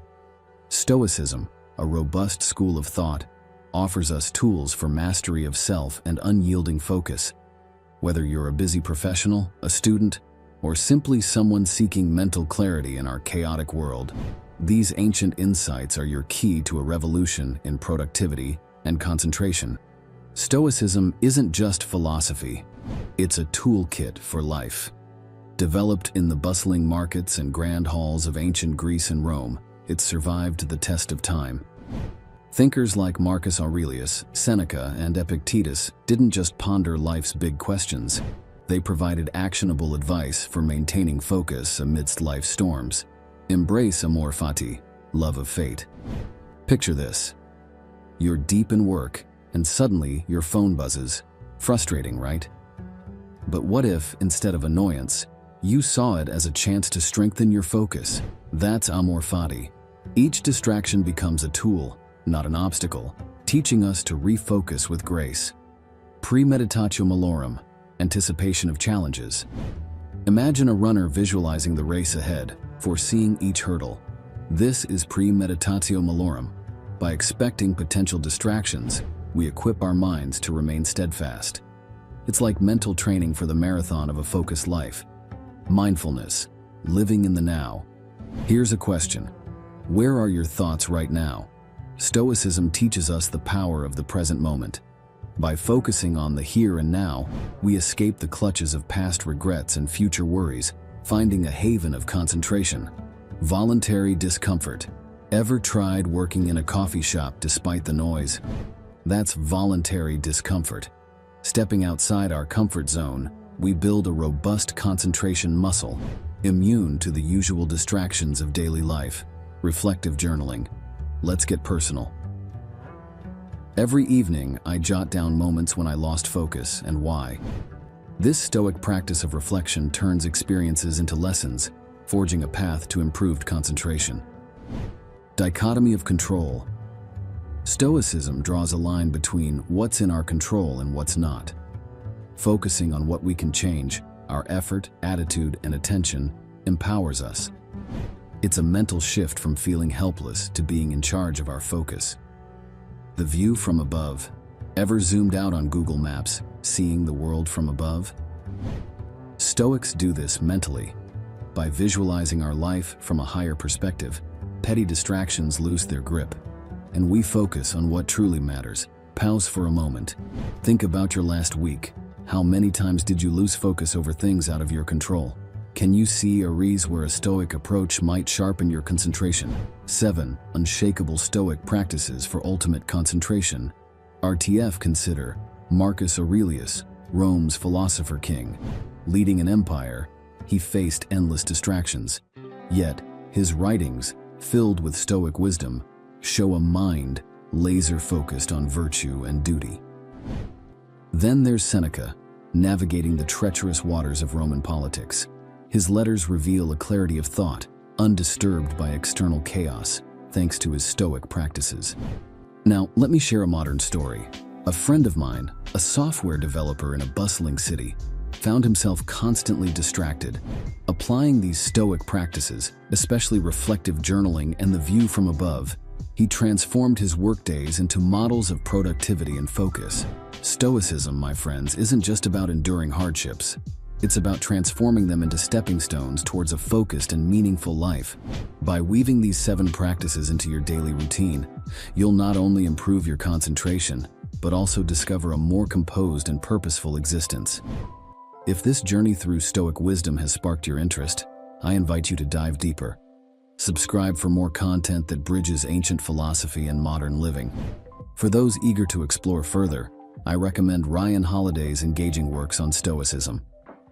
Stoicism, a robust school of thought, offers us tools for mastery of self and unyielding focus. Whether you're a busy professional, a student, or simply someone seeking mental clarity in our chaotic world, these ancient insights are your key to a revolution in productivity and concentration. Stoicism isn't just philosophy, it's a toolkit for life. Developed in the bustling markets and grand halls of ancient Greece and Rome, it survived the test of time. Thinkers like Marcus Aurelius, Seneca, and Epictetus didn't just ponder life's big questions. They provided actionable advice for maintaining focus amidst life's storms. Embrace Amor, Fati, love of fate. Picture this. You're deep in work, and suddenly your phone buzzes. Frustrating, right? But what if, instead of annoyance, you saw it as a chance to strengthen your focus? That's Amor Fati. Each distraction becomes a tool, not an obstacle, teaching us to refocus with grace. Premeditatio malorum, anticipation of challenges. Imagine a runner visualizing the race ahead, foreseeing each hurdle. This is premeditatio malorum. By expecting potential distractions, we equip our minds to remain steadfast. It's like mental training for the marathon of a focused life. Mindfulness, living in the now. Here's a question. Where are your thoughts right now? Stoicism teaches us the power of the present moment. By focusing on the here and now, we escape the clutches of past regrets and future worries, finding a haven of concentration. Voluntary discomfort. Ever tried working in a coffee shop despite the noise? That's voluntary discomfort. Stepping outside our comfort zone, we build a robust concentration muscle, immune to the usual distractions of daily life. Reflective journaling. Let's get personal. Every evening, I jot down moments when I lost focus and why. This Stoic practice of reflection turns experiences into lessons, forging a path to improved concentration. Dichotomy of control. Stoicism draws a line between what's in our control and what's not. Focusing on what we can change, our effort, attitude, and attention empowers us. It's a mental shift from feeling helpless to being in charge of our focus. The view from above. Ever zoomed out on Google Maps, seeing the world from above? Stoics do this mentally. By visualizing our life from a higher perspective, petty distractions lose their grip, and we focus on what truly matters. Pause for a moment. Think about your last week. How many times did you lose focus over things out of your control? Can you see areas where a Stoic approach might sharpen your concentration? 7. Unshakable Stoic practices for ultimate concentration. RTF. Consider Marcus Aurelius, Rome's philosopher king. Leading an empire, he faced endless distractions. Yet, his writings, filled with Stoic wisdom, show a mind laser-focused on virtue and duty. Then there's Seneca, navigating the treacherous waters of Roman politics. His letters reveal a clarity of thought, undisturbed by external chaos, thanks to his Stoic practices. Now, let me share a modern story. A friend of mine, a software developer in a bustling city, found himself constantly distracted. Applying these Stoic practices, especially reflective journaling and the view from above, he transformed his workdays into models of productivity and focus. Stoicism, my friends, isn't just about enduring hardships. It's about transforming them into stepping stones towards a focused and meaningful life. By weaving these 7 practices into your daily routine, you'll not only improve your concentration, but also discover a more composed and purposeful existence. If this journey through Stoic wisdom has sparked your interest, I invite you to dive deeper. Subscribe for more content that bridges ancient philosophy and modern living. For those eager to explore further, I recommend Ryan Holiday's engaging works on Stoicism,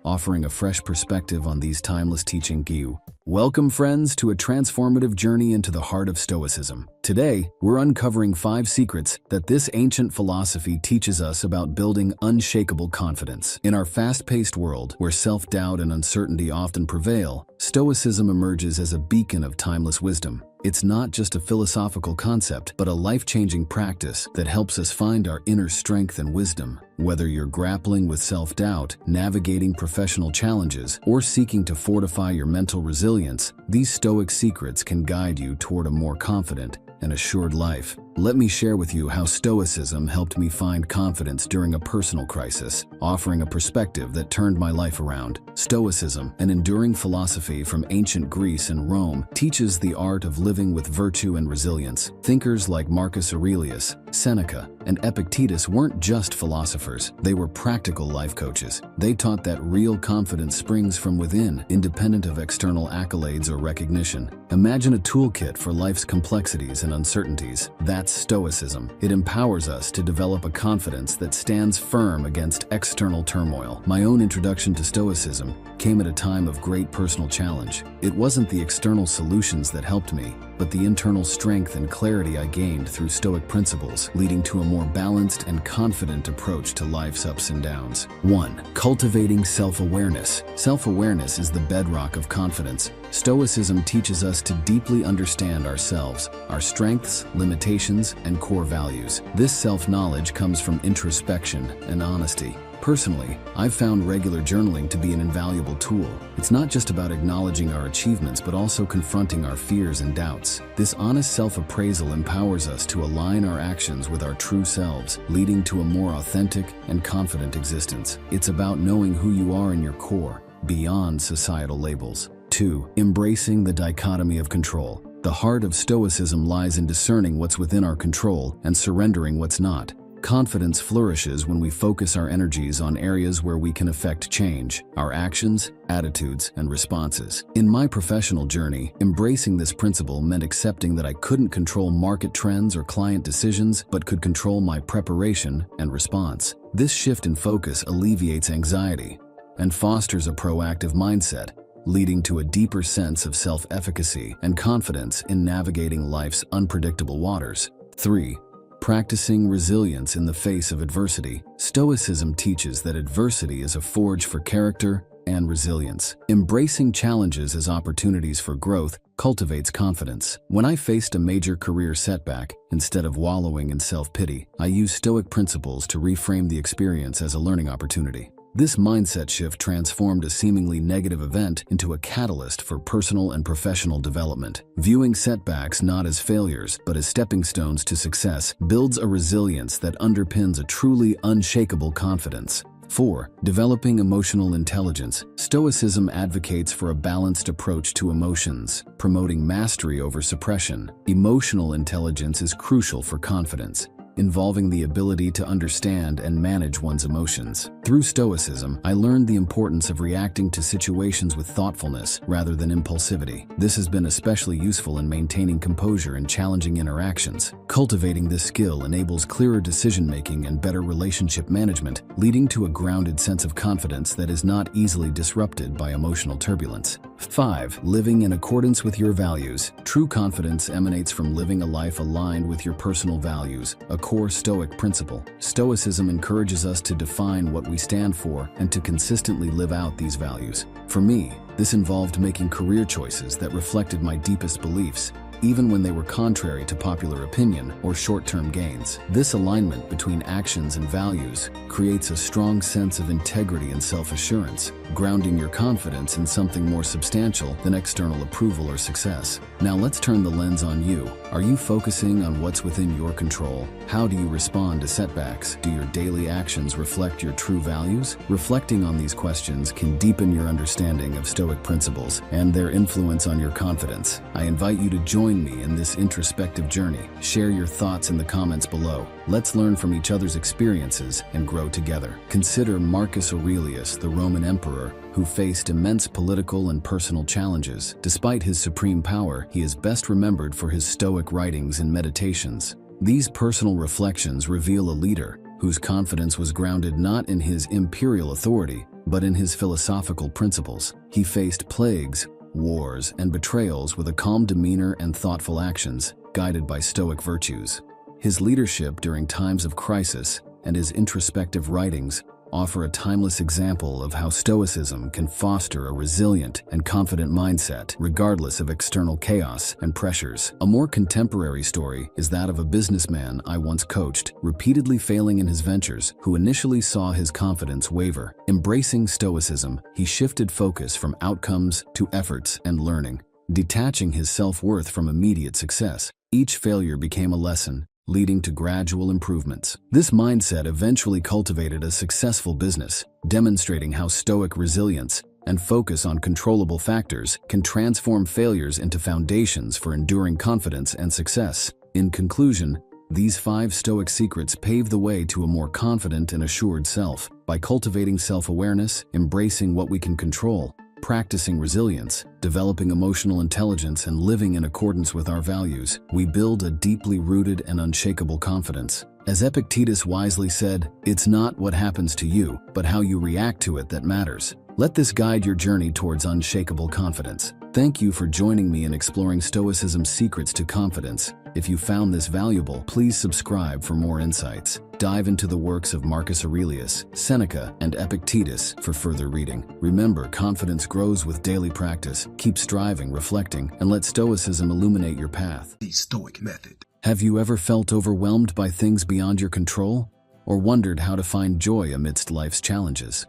offering a fresh perspective on these timeless teachings. Welcome, friends, to a transformative journey into the heart of Stoicism. Today, we're uncovering 5 secrets that this ancient philosophy teaches us about building unshakable confidence. In our fast-paced world, where self-doubt and uncertainty often prevail, Stoicism emerges as a beacon of timeless wisdom. It's not just a philosophical concept, but a life-changing practice that helps us find our inner strength and wisdom. Whether you're grappling with self-doubt, navigating professional challenges, or seeking to fortify your mental resilience, these Stoic secrets can guide you toward a more confident and assured life. Let me share with you how Stoicism helped me find confidence during a personal crisis, offering a perspective that turned my life around. Stoicism, an enduring philosophy from ancient Greece and Rome, teaches the art of living with virtue and resilience. Thinkers like Marcus Aurelius, Seneca, and Epictetus weren't just philosophers, they were practical life coaches. They taught that real confidence springs from within, independent of external accolades or recognition. Imagine a toolkit for life's complexities and uncertainties. That's Stoicism. It empowers us to develop a confidence that stands firm against external turmoil. My own introduction to Stoicism came at a time of great personal challenge. It wasn't the external solutions that helped me, but the internal strength and clarity I gained through Stoic principles, leading to a more balanced and confident approach to life's ups and downs. 1. Cultivating self-awareness. Self-awareness is the bedrock of confidence. Stoicism teaches us to deeply understand ourselves, our strengths, limitations, and core values. This self-knowledge comes from introspection and honesty. Personally, I've found regular journaling to be an invaluable tool. It's not just about acknowledging our achievements, but also confronting our fears and doubts. This honest self-appraisal empowers us to align our actions with our true selves, leading to a more authentic and confident existence. It's about knowing who you are in your core, beyond societal labels. 2. Embracing the dichotomy of control. The heart of Stoicism lies in discerning what's within our control and surrendering what's not. Confidence flourishes when we focus our energies on areas where we can affect change, our actions, attitudes, and responses. In my professional journey, embracing this principle meant accepting that I couldn't control market trends or client decisions, but could control my preparation and response. This shift in focus alleviates anxiety and fosters a proactive mindset, leading to a deeper sense of self-efficacy and confidence in navigating life's unpredictable waters. 3. Practicing resilience in the face of adversity. Stoicism teaches that adversity is a forge for character and resilience. Embracing challenges as opportunities for growth cultivates confidence. When I faced a major career setback, instead of wallowing in self-pity, I used Stoic principles to reframe the experience as a learning opportunity. This mindset shift transformed a seemingly negative event into a catalyst for personal and professional development. Viewing setbacks not as failures, but as stepping stones to success builds a resilience that underpins a truly unshakable confidence. 4. Developing emotional intelligence. Stoicism advocates for a balanced approach to emotions, promoting mastery over suppression. Emotional intelligence is crucial for confidence. involving the ability to understand and manage one's emotions. Through Stoicism, I learned the importance of reacting to situations with thoughtfulness rather than impulsivity. This has been especially useful in maintaining composure in challenging interactions. Cultivating this skill enables clearer decision-making and better relationship management, leading to a grounded sense of confidence that is not easily disrupted by emotional turbulence. 5. Living in accordance with your values. True confidence emanates from living a life aligned with your personal values, a core Stoic principle. Stoicism encourages us to define what we stand for and to consistently live out these values. For me, this involved making career choices that reflected my deepest beliefs, even when they were contrary to popular opinion or short-term gains. This alignment between actions and values creates a strong sense of integrity and self-assurance, grounding your confidence in something more substantial than external approval or success. Now let's turn the lens on you. Are you focusing on what's within your control? How do you respond to setbacks? Do your daily actions reflect your true values? Reflecting on these questions can deepen your understanding of Stoic principles and their influence on your confidence. I invite you to join me in this introspective journey. Share your thoughts in the comments below. Let's learn from each other's experiences and grow together. Consider Marcus Aurelius, the Roman emperor, who faced immense political and personal challenges. Despite his supreme power, he is best remembered for his Stoic writings and meditations. These personal reflections reveal a leader whose confidence was grounded not in his imperial authority, but in his philosophical principles. He faced plagues, wars, and betrayals with a calm demeanor and thoughtful actions, guided by Stoic virtues. His leadership during times of crisis and his introspective writings offer a timeless example of how Stoicism can foster a resilient and confident mindset, regardless of external chaos and pressures. A more contemporary story is that of a businessman I once coached, repeatedly failing in his ventures, who initially saw his confidence waver. Embracing Stoicism, he shifted focus from outcomes to efforts and learning, detaching his self-worth from immediate success. Each failure became a lesson, leading to gradual improvements. This mindset eventually cultivated a successful business, demonstrating how Stoic resilience and focus on controllable factors can transform failures into foundations for enduring confidence and success. In conclusion, these 5 Stoic secrets pave the way to a more confident and assured self. By cultivating self-awareness, embracing what we can control, practicing resilience, developing emotional intelligence, and living in accordance with our values, we build a deeply rooted and unshakable confidence. As Epictetus wisely said, "It's not what happens to you, but how you react to it that matters." Let this guide your journey towards unshakable confidence. Thank you for joining me in exploring Stoicism's secrets to confidence. If you found this valuable, please subscribe for more insights. Dive into the works of Marcus Aurelius, Seneca, and Epictetus for further reading. Remember, confidence grows with daily practice. Keep striving, reflecting, and let Stoicism illuminate your path. The Stoic method. Have you ever felt overwhelmed by things beyond your control, or wondered how to find joy amidst life's challenges?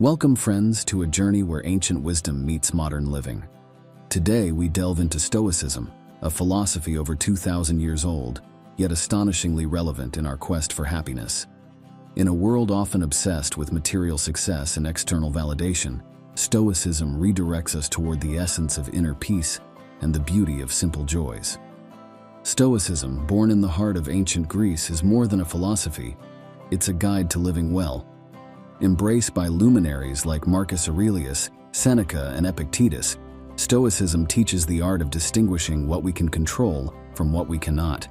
Welcome, friends, to a journey where ancient wisdom meets modern living. Today, we delve into Stoicism, a philosophy over 2,000 years old, yet astonishingly relevant in our quest for happiness. In a world often obsessed with material success and external validation, Stoicism redirects us toward the essence of inner peace and the beauty of simple joys. Stoicism, born in the heart of ancient Greece, is more than a philosophy. It's a guide to living well. Embraced by luminaries like Marcus Aurelius, Seneca, and Epictetus, Stoicism teaches the art of distinguishing what we can control from what we cannot.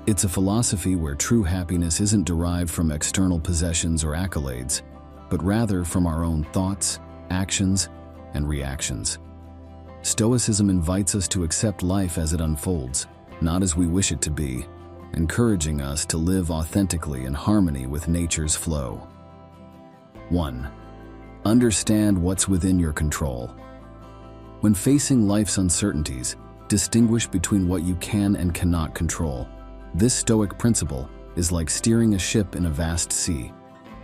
It's a philosophy where true happiness isn't derived from external possessions or accolades, but rather from our own thoughts, actions, and reactions. Stoicism invites us to accept life as it unfolds, not as we wish it to be, encouraging us to live authentically in harmony with nature's flow. 1. Understand what's within your control. When facing life's uncertainties, distinguish between what you can and cannot control. This Stoic principle is like steering a ship in a vast sea.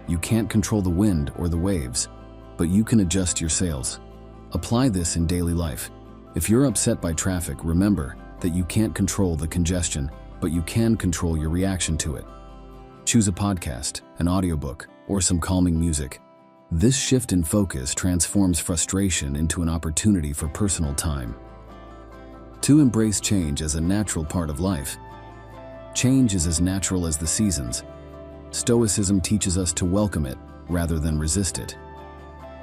You can't control the wind or the waves, but you can adjust your sails. Apply this in daily life. If you're upset by traffic, remember that you can't control the congestion, but you can control your reaction to it. Choose a podcast, an audiobook, or some calming music. This shift in focus transforms frustration into an opportunity for personal time. 2. Embrace change as a natural part of life. Change is as natural as the seasons. Stoicism teaches us to welcome it rather than resist it.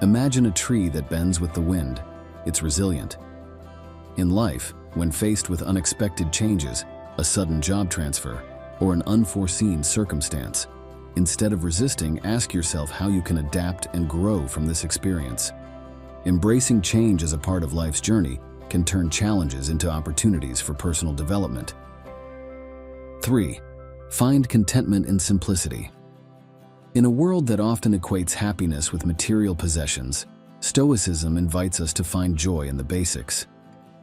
Imagine a tree that bends with the wind. It's resilient. In life, when faced with unexpected changes, a sudden job transfer, or an unforeseen circumstance, instead of resisting, ask yourself how you can adapt and grow from this experience. Embracing change as a part of life's journey can turn challenges into opportunities for personal development. 3. Find contentment in simplicity. In a world that often equates happiness with material possessions, Stoicism invites us to find joy in the basics.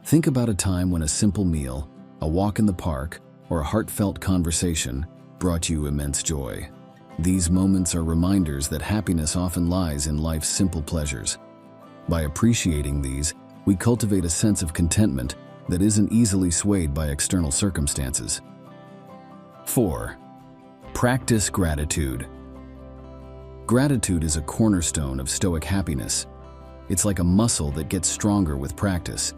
Think about a time when a simple meal, a walk in the park, or a heartfelt conversation brought you immense joy. These moments are reminders that happiness often lies in life's simple pleasures. By appreciating these, we cultivate a sense of contentment that isn't easily swayed by external circumstances. 4. Practice gratitude. Gratitude is a cornerstone of Stoic happiness. It's like a muscle that gets stronger with practice.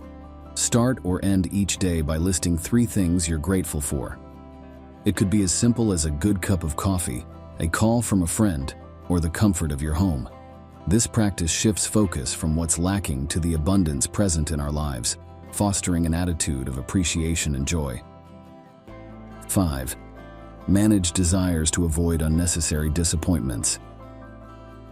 Start or end each day by listing 3 things you're grateful for. It could be as simple as a good cup of coffee, a call from a friend, or the comfort of your home. This practice shifts focus from what's lacking to the abundance present in our lives, fostering an attitude of appreciation and joy. 5. Manage desires to avoid unnecessary disappointments.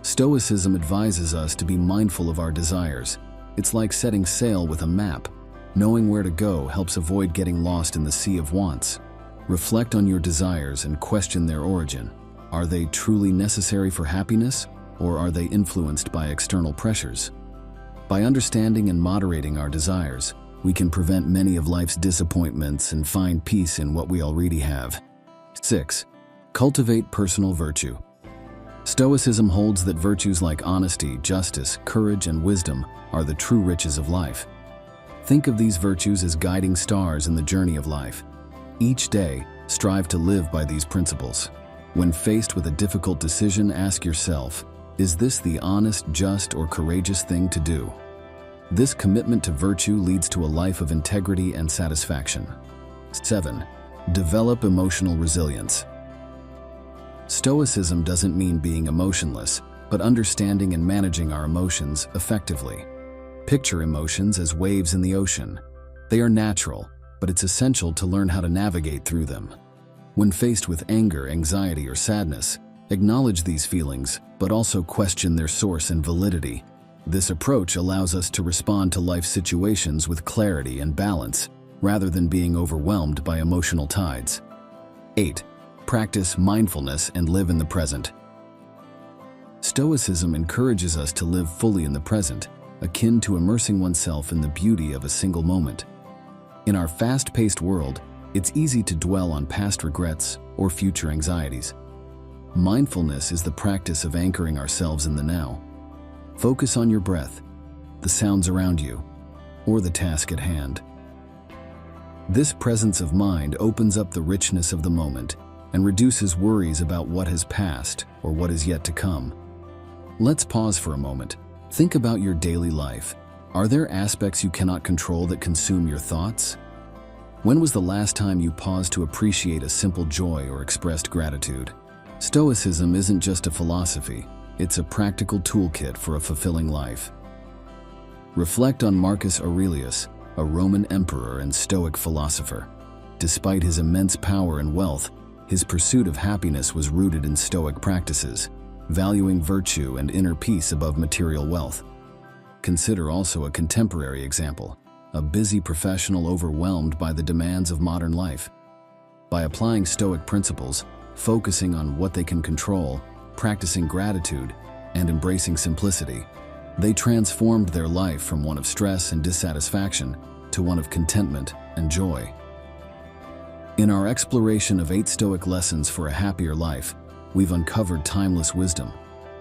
Stoicism advises us to be mindful of our desires. It's like setting sail with a map. Knowing where to go helps avoid getting lost in the sea of wants. Reflect on your desires and question their origin. Are they truly necessary for happiness, or are they influenced by external pressures? By understanding and moderating our desires, we can prevent many of life's disappointments and find peace in what we already have. 6. Cultivate personal virtue. Stoicism holds that virtues like honesty, justice, courage, and wisdom are the true riches of life. Think of these virtues as guiding stars in the journey of life. Each day, strive to live by these principles. When faced with a difficult decision, ask yourself, is this the honest, just, or courageous thing to do? This commitment to virtue leads to a life of integrity and satisfaction. 7. Develop emotional resilience. Stoicism doesn't mean being emotionless, but understanding and managing our emotions effectively. Picture emotions as waves in the ocean. They are natural, but it's essential to learn how to navigate through them. When faced with anger, anxiety, or sadness, acknowledge these feelings, but also question their source and validity. This approach allows us to respond to life situations with clarity and balance, rather than being overwhelmed by emotional tides. 8. Practice mindfulness and live in the present. Stoicism encourages us to live fully in the present, akin to immersing oneself in the beauty of a single moment. In our fast-paced world, it's easy to dwell on past regrets or future anxieties. Mindfulness is the practice of anchoring ourselves in the now. Focus on your breath, the sounds around you, or the task at hand. This presence of mind opens up the richness of the moment and reduces worries about what has passed or what is yet to come. Let's pause for a moment. Think about your daily life. Are there aspects you cannot control that consume your thoughts? When was the last time you paused to appreciate a simple joy or expressed gratitude? Stoicism isn't just a philosophy, it's a practical toolkit for a fulfilling life. Reflect on Marcus Aurelius, a Roman emperor and Stoic philosopher. Despite his immense power and wealth, his pursuit of happiness was rooted in Stoic practices, valuing virtue and inner peace above material wealth. Consider also a contemporary example, a busy professional overwhelmed by the demands of modern life. By applying Stoic principles, focusing on what they can control, practicing gratitude, and embracing simplicity, they transformed their life from one of stress and dissatisfaction to one of contentment and joy. In our exploration of 8 Stoic lessons for a happier life, we've uncovered timeless wisdom,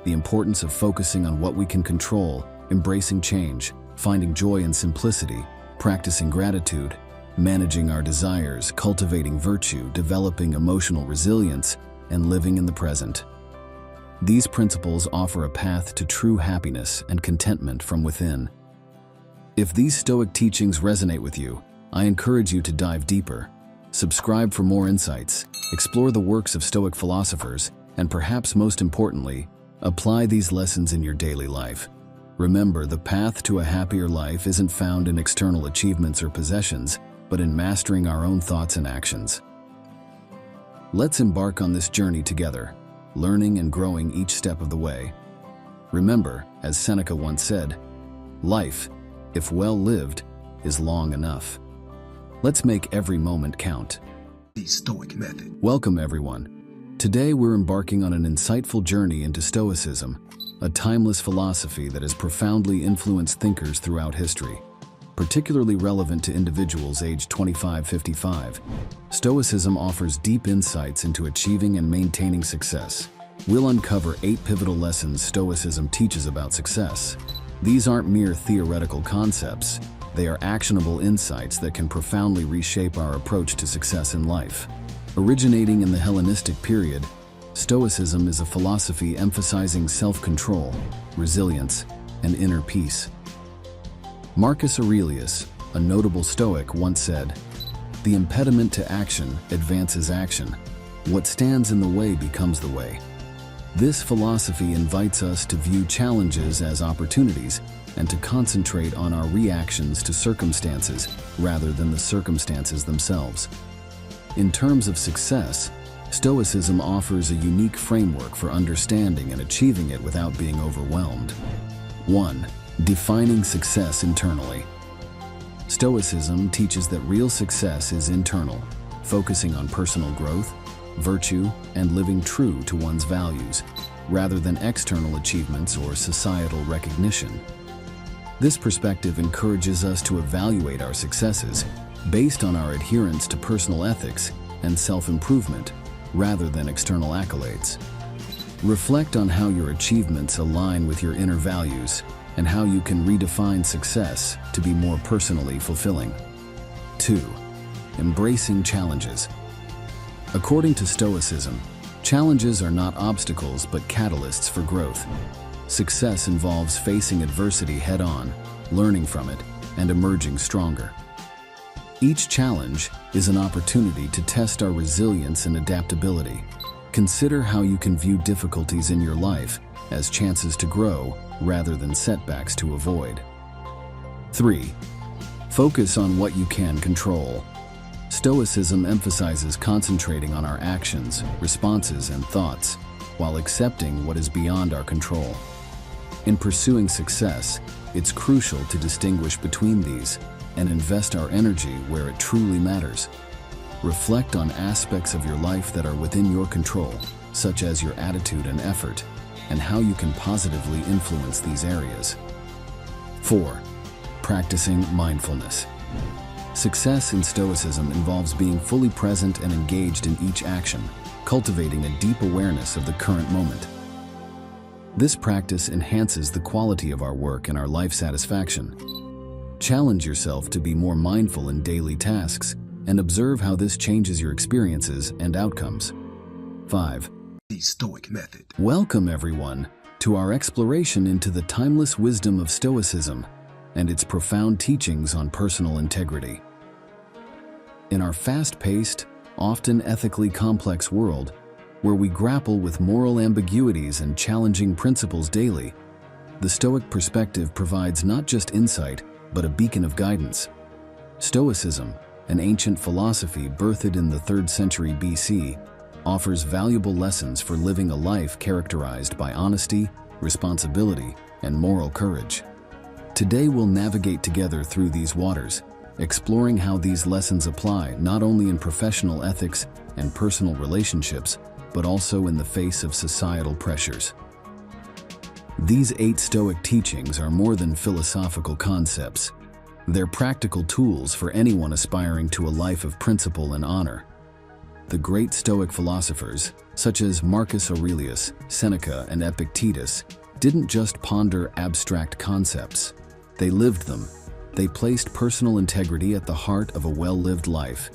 the importance of focusing on what we can control, embracing change, finding joy in simplicity, practicing gratitude, managing our desires, cultivating virtue, developing emotional resilience, and living in the present. These principles offer a path to true happiness and contentment from within. If these Stoic teachings resonate with you, I encourage you to dive deeper. Subscribe for more insights, explore the works of Stoic philosophers, and perhaps most importantly, apply these lessons in your daily life. Remember, the path to a happier life isn't found in external achievements or possessions, but in mastering our own thoughts and actions. Let's embark on this journey together, learning and growing each step of the way. Remember, as Seneca once said, life, if well lived, is long enough. Let's make every moment count. The Stoic method. Welcome, everyone. Today we're embarking on an insightful journey into Stoicism, a timeless philosophy that has profoundly influenced thinkers throughout history. Particularly relevant to individuals aged 25-55, Stoicism offers deep insights into achieving and maintaining success. We'll uncover 8 pivotal lessons Stoicism teaches about success. These aren't mere theoretical concepts. They are actionable insights that can profoundly reshape our approach to success in life. Originating in the Hellenistic period, Stoicism is a philosophy emphasizing self-control, resilience, and inner peace. Marcus Aurelius, a notable Stoic, once said, "The impediment to action advances action. What stands in the way becomes the way." This philosophy invites us to view challenges as opportunities and to concentrate on our reactions to circumstances rather than the circumstances themselves. In terms of success, Stoicism offers a unique framework for understanding and achieving it without being overwhelmed. 1. Defining success internally. Stoicism teaches that real success is internal, focusing on personal growth, virtue, and living true to one's values, rather than external achievements or societal recognition. This perspective encourages us to evaluate our successes based on our adherence to personal ethics and self-improvement, rather than external accolades. Reflect on how your achievements align with your inner values and how you can redefine success to be more personally fulfilling. 2. Embracing challenges. According to Stoicism, challenges are not obstacles but catalysts for growth. Success involves facing adversity head-on, learning from it, and emerging stronger. Each challenge is an opportunity to test our resilience and adaptability. Consider how you can view difficulties in your life as chances to grow rather than setbacks to avoid. 3. Focus on what you can control. Stoicism emphasizes concentrating on our actions, responses, and thoughts, while accepting what is beyond our control. In pursuing success, it's crucial to distinguish between these and invest our energy where it truly matters. Reflect on aspects of your life that are within your control, such as your attitude and effort, and how you can positively influence these areas. 4. Practicing mindfulness. Success in Stoicism involves being fully present and engaged in each action, cultivating a deep awareness of the current moment. This practice enhances the quality of our work and our life satisfaction. Challenge yourself to be more mindful in daily tasks and observe how this changes your experiences and outcomes. 5. The Stoic method. Welcome, everyone, to our exploration into the timeless wisdom of Stoicism and its profound teachings on personal integrity. In our fast-paced, often ethically complex world, where we grapple with moral ambiguities and challenging principles daily, the Stoic perspective provides not just insight, but a beacon of guidance. Stoicism, an ancient philosophy birthed in the 3rd century BC, offers valuable lessons for living a life characterized by honesty, responsibility, and moral courage. Today we'll navigate together through these waters, exploring how these lessons apply not only in professional ethics and personal relationships, but also in the face of societal pressures. These 8 Stoic teachings are more than philosophical concepts. They're practical tools for anyone aspiring to a life of principle and honor. The great Stoic philosophers, such as Marcus Aurelius, Seneca, and Epictetus, didn't just ponder abstract concepts. They lived them. They placed personal integrity at the heart of a well-lived life,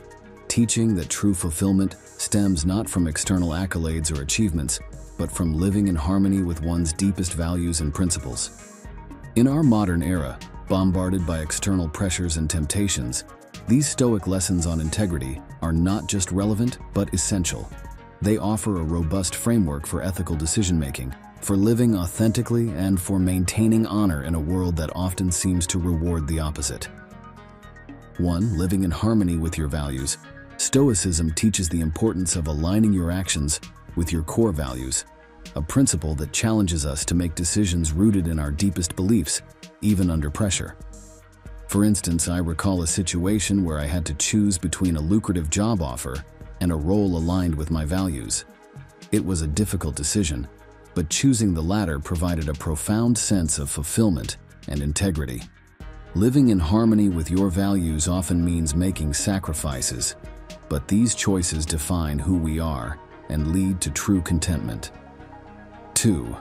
teaching that true fulfillment stems not from external accolades or achievements, but from living in harmony with one's deepest values and principles. In our modern era, bombarded by external pressures and temptations, these Stoic lessons on integrity are not just relevant, but essential. They offer a robust framework for ethical decision-making, for living authentically, and for maintaining honor in a world that often seems to reward the opposite. 1. Living in harmony with your values. Stoicism teaches the importance of aligning your actions with your core values, a principle that challenges us to make decisions rooted in our deepest beliefs, even under pressure. For instance, I recall a situation where I had to choose between a lucrative job offer and a role aligned with my values. It was a difficult decision, but choosing the latter provided a profound sense of fulfillment and integrity. Living in harmony with your values often means making sacrifices, but these choices define who we are and lead to true contentment. 2.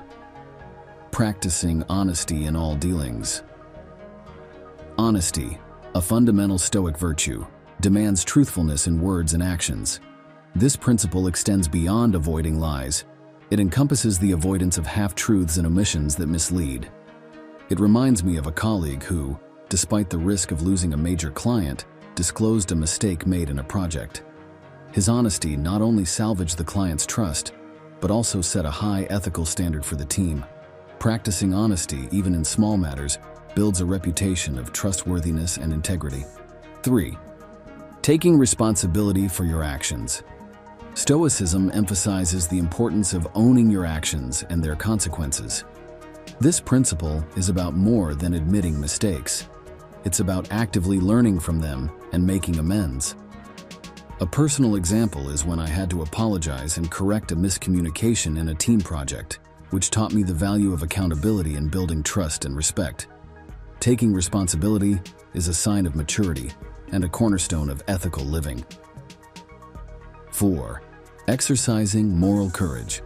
Practicing honesty in all dealings. Honesty, a fundamental Stoic virtue, demands truthfulness in words and actions. This principle extends beyond avoiding lies. It encompasses the avoidance of half-truths and omissions that mislead. It reminds me of a colleague who, despite the risk of losing a major client, disclosed a mistake made in a project. His honesty not only salvaged the client's trust, but also set a high ethical standard for the team. Practicing honesty, even in small matters, builds a reputation of trustworthiness and integrity. 3. Taking responsibility for your actions. Stoicism emphasizes the importance of owning your actions and their consequences. This principle is about more than admitting mistakes. It's about actively learning from them and making amends. A personal example is when I had to apologize and correct a miscommunication in a team project, which taught me the value of accountability in building trust and respect. Taking responsibility is a sign of maturity and a cornerstone of ethical living. 4. Exercising moral courage.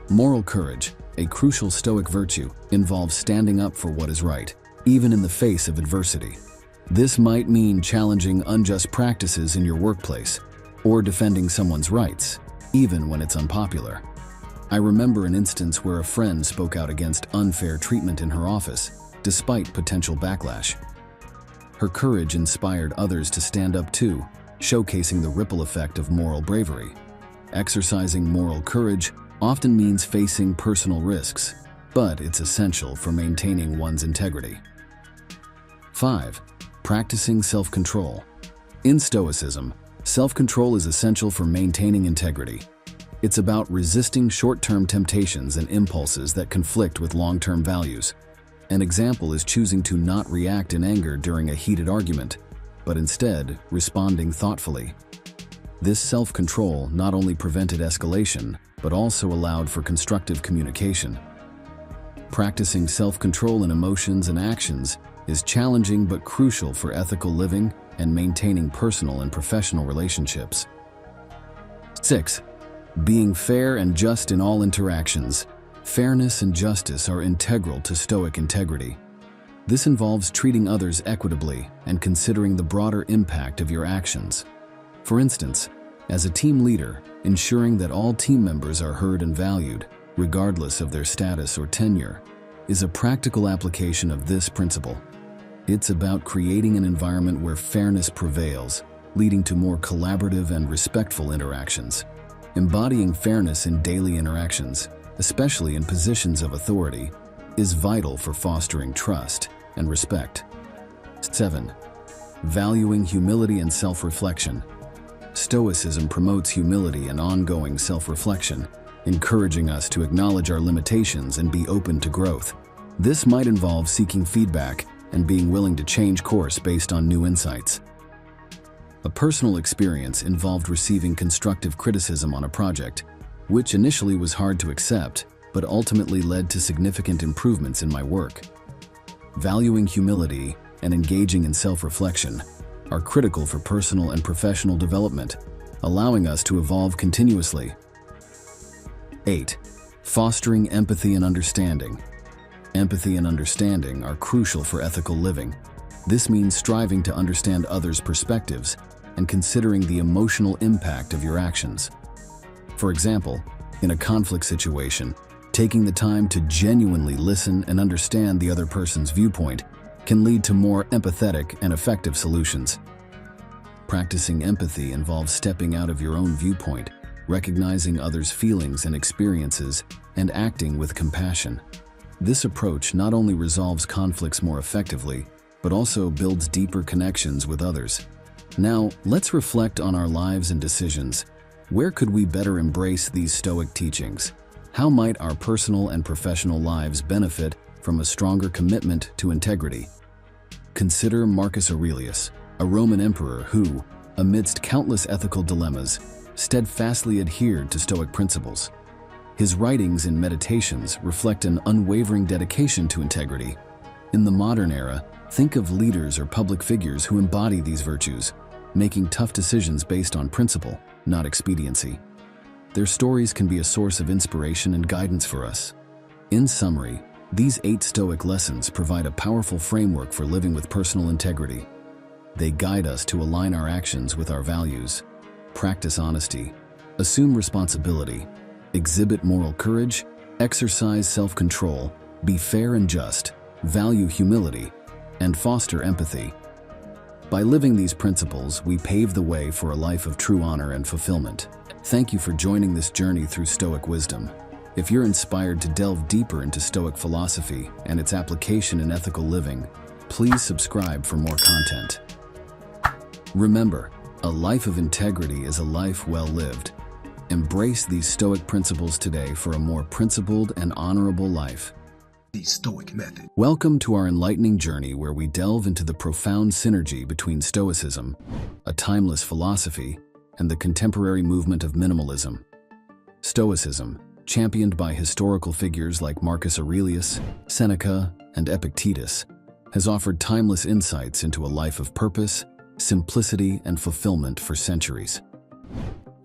Moral courage, a crucial Stoic virtue, involves standing up for what is right, even in the face of adversity. This might mean challenging unjust practices in your workplace, or defending someone's rights, even when it's unpopular. I remember an instance where a friend spoke out against unfair treatment in her office, despite potential backlash. Her courage inspired others to stand up too, showcasing the ripple effect of moral bravery. Exercising moral courage often means facing personal risks, but it's essential for maintaining one's integrity. 5. Practicing self-control. In Stoicism, self-control is essential for maintaining integrity. It's about resisting short-term temptations and impulses that conflict with long-term values. An example is choosing to not react in anger during a heated argument, but instead responding thoughtfully. This self-control not only prevented escalation, but also allowed for constructive communication. Practicing self-control in emotions and actions is challenging but crucial for ethical living and maintaining personal and professional relationships. 6. Being fair and just in all interactions. Fairness and justice are integral to Stoic integrity. This involves treating others equitably and considering the broader impact of your actions. For instance, as a team leader, ensuring that all team members are heard and valued, regardless of their status or tenure, is a practical application of this principle. It's about creating an environment where fairness prevails, leading to more collaborative and respectful interactions. Embodying fairness in daily interactions, especially in positions of authority, is vital for fostering trust and respect. 7. Valuing humility and self-reflection. Stoicism promotes humility and ongoing self-reflection, encouraging us to acknowledge our limitations and be open to growth. This might involve seeking feedback and being willing to change course based on new insights. A personal experience involved receiving constructive criticism on a project, which initially was hard to accept, but ultimately led to significant improvements in my work. Valuing humility and engaging in self-reflection are critical for personal and professional development, allowing us to evolve continuously. 8. Fostering empathy and understanding. Empathy and understanding are crucial for ethical living. This means striving to understand others' perspectives and considering the emotional impact of your actions. For example, in a conflict situation, taking the time to genuinely listen and understand the other person's viewpoint can lead to more empathetic and effective solutions. Practicing empathy involves stepping out of your own viewpoint, recognizing others' feelings and experiences, and acting with compassion. This approach not only resolves conflicts more effectively, but also builds deeper connections with others. Now, let's reflect on our lives and decisions. Where could we better embrace these Stoic teachings? How might our personal and professional lives benefit from a stronger commitment to integrity? Consider Marcus Aurelius, a Roman emperor who, amidst countless ethical dilemmas, steadfastly adhered to Stoic principles. His writings and meditations reflect an unwavering dedication to integrity. In the modern era, think of leaders or public figures who embody these virtues, making tough decisions based on principle, not expediency. Their stories can be a source of inspiration and guidance for us. In summary, these 8 Stoic lessons provide a powerful framework for living with personal integrity. They guide us to align our actions with our values, practice honesty, assume responsibility, exhibit moral courage, exercise self-control, be fair and just, value humility, and foster empathy. By living these principles, we pave the way for a life of true honor and fulfillment. Thank you for joining this journey through Stoic wisdom. If you're inspired to delve deeper into Stoic philosophy and its application in ethical living, please subscribe for more content. Remember, a life of integrity is a life well lived. Embrace these Stoic principles today for a more principled and honorable life. The Stoic Method. Welcome to our enlightening journey where we delve into the profound synergy between Stoicism, a timeless philosophy, and the contemporary movement of minimalism. Stoicism, championed by historical figures like Marcus Aurelius, Seneca, and Epictetus, has offered timeless insights into a life of purpose, simplicity, and fulfillment for centuries.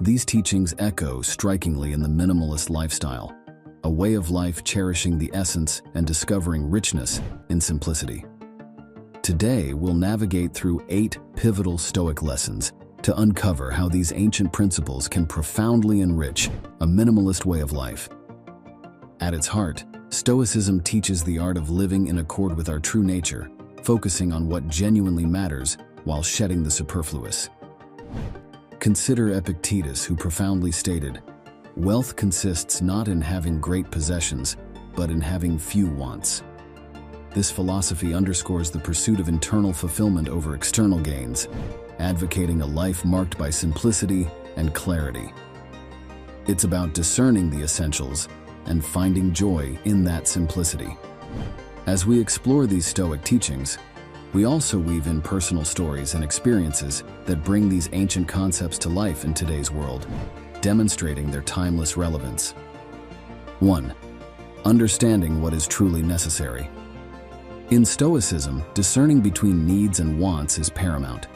These teachings echo strikingly in the minimalist lifestyle, a way of life cherishing the essence and discovering richness in simplicity. Today, we'll navigate through 8 pivotal Stoic lessons to uncover how these ancient principles can profoundly enrich a minimalist way of life. At its heart, Stoicism teaches the art of living in accord with our true nature, focusing on what genuinely matters while shedding the superfluous. Consider Epictetus, who profoundly stated, "Wealth consists not in having great possessions, but in having few wants." This philosophy underscores the pursuit of internal fulfillment over external gains, advocating a life marked by simplicity and clarity. It's about discerning the essentials and finding joy in that simplicity. As we explore these Stoic teachings, we also weave in personal stories and experiences that bring these ancient concepts to life in today's world, demonstrating their timeless relevance. 1. Understanding what is truly necessary. In Stoicism, discerning between needs and wants is paramount.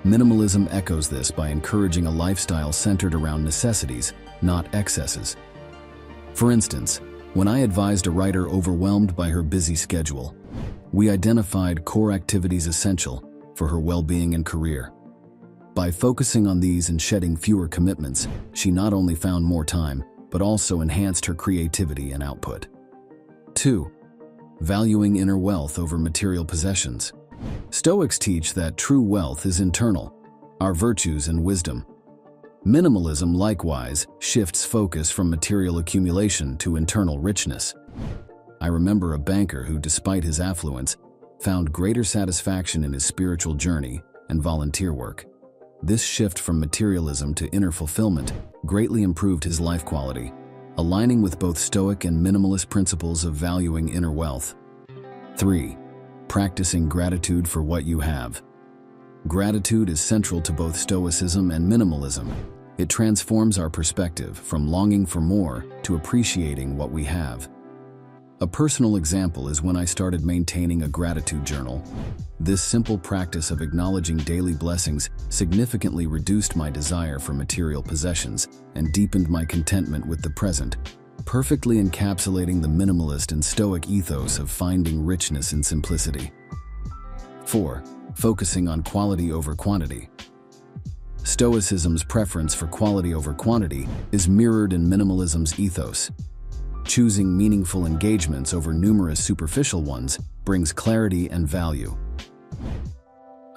Minimalism echoes this by encouraging a lifestyle centered around necessities, not excesses. For instance, when I advised a writer overwhelmed by her busy schedule, we identified core activities essential for her well-being and career. By focusing on these and shedding fewer commitments, she not only found more time, but also enhanced her creativity and output. 2. Valuing inner wealth over material possessions. Stoics teach that true wealth is internal, our virtues and wisdom. Minimalism, likewise, shifts focus from material accumulation to internal richness. I remember a banker who, despite his affluence, found greater satisfaction in his spiritual journey and volunteer work. This shift from materialism to inner fulfillment greatly improved his life quality, aligning with both Stoic and minimalist principles of valuing inner wealth. 3. Practicing gratitude for what you have. Gratitude is central to both Stoicism and minimalism. It transforms our perspective from longing for more to appreciating what we have. A personal example is when I started maintaining a gratitude journal. This simple practice of acknowledging daily blessings significantly reduced my desire for material possessions and deepened my contentment with the present, perfectly encapsulating the minimalist and Stoic ethos of finding richness in simplicity. 4. Focusing on quality over quantity. Stoicism's preference for quality over quantity is mirrored in minimalism's ethos. Choosing meaningful engagements over numerous superficial ones brings clarity and value.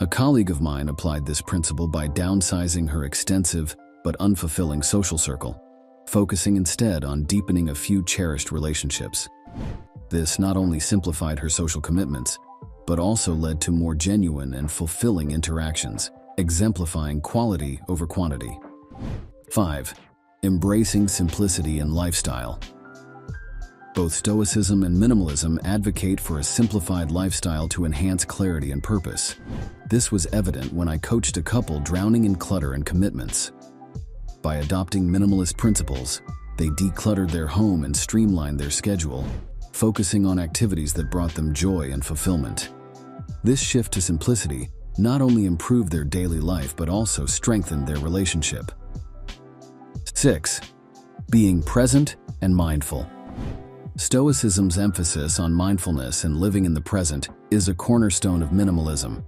A colleague of mine applied this principle by downsizing her extensive but unfulfilling social circle, focusing instead on deepening a few cherished relationships. This not only simplified her social commitments, but also led to more genuine and fulfilling interactions, exemplifying quality over quantity. 5. Embracing simplicity in lifestyle. Both Stoicism and minimalism advocate for a simplified lifestyle to enhance clarity and purpose. This was evident when I coached a couple drowning in clutter and commitments. By adopting minimalist principles, they decluttered their home and streamlined their schedule, focusing on activities that brought them joy and fulfillment. This shift to simplicity not only improved their daily life but also strengthened their relationship. 6. Being present and mindful. Stoicism's emphasis on mindfulness and living in the present is a cornerstone of minimalism.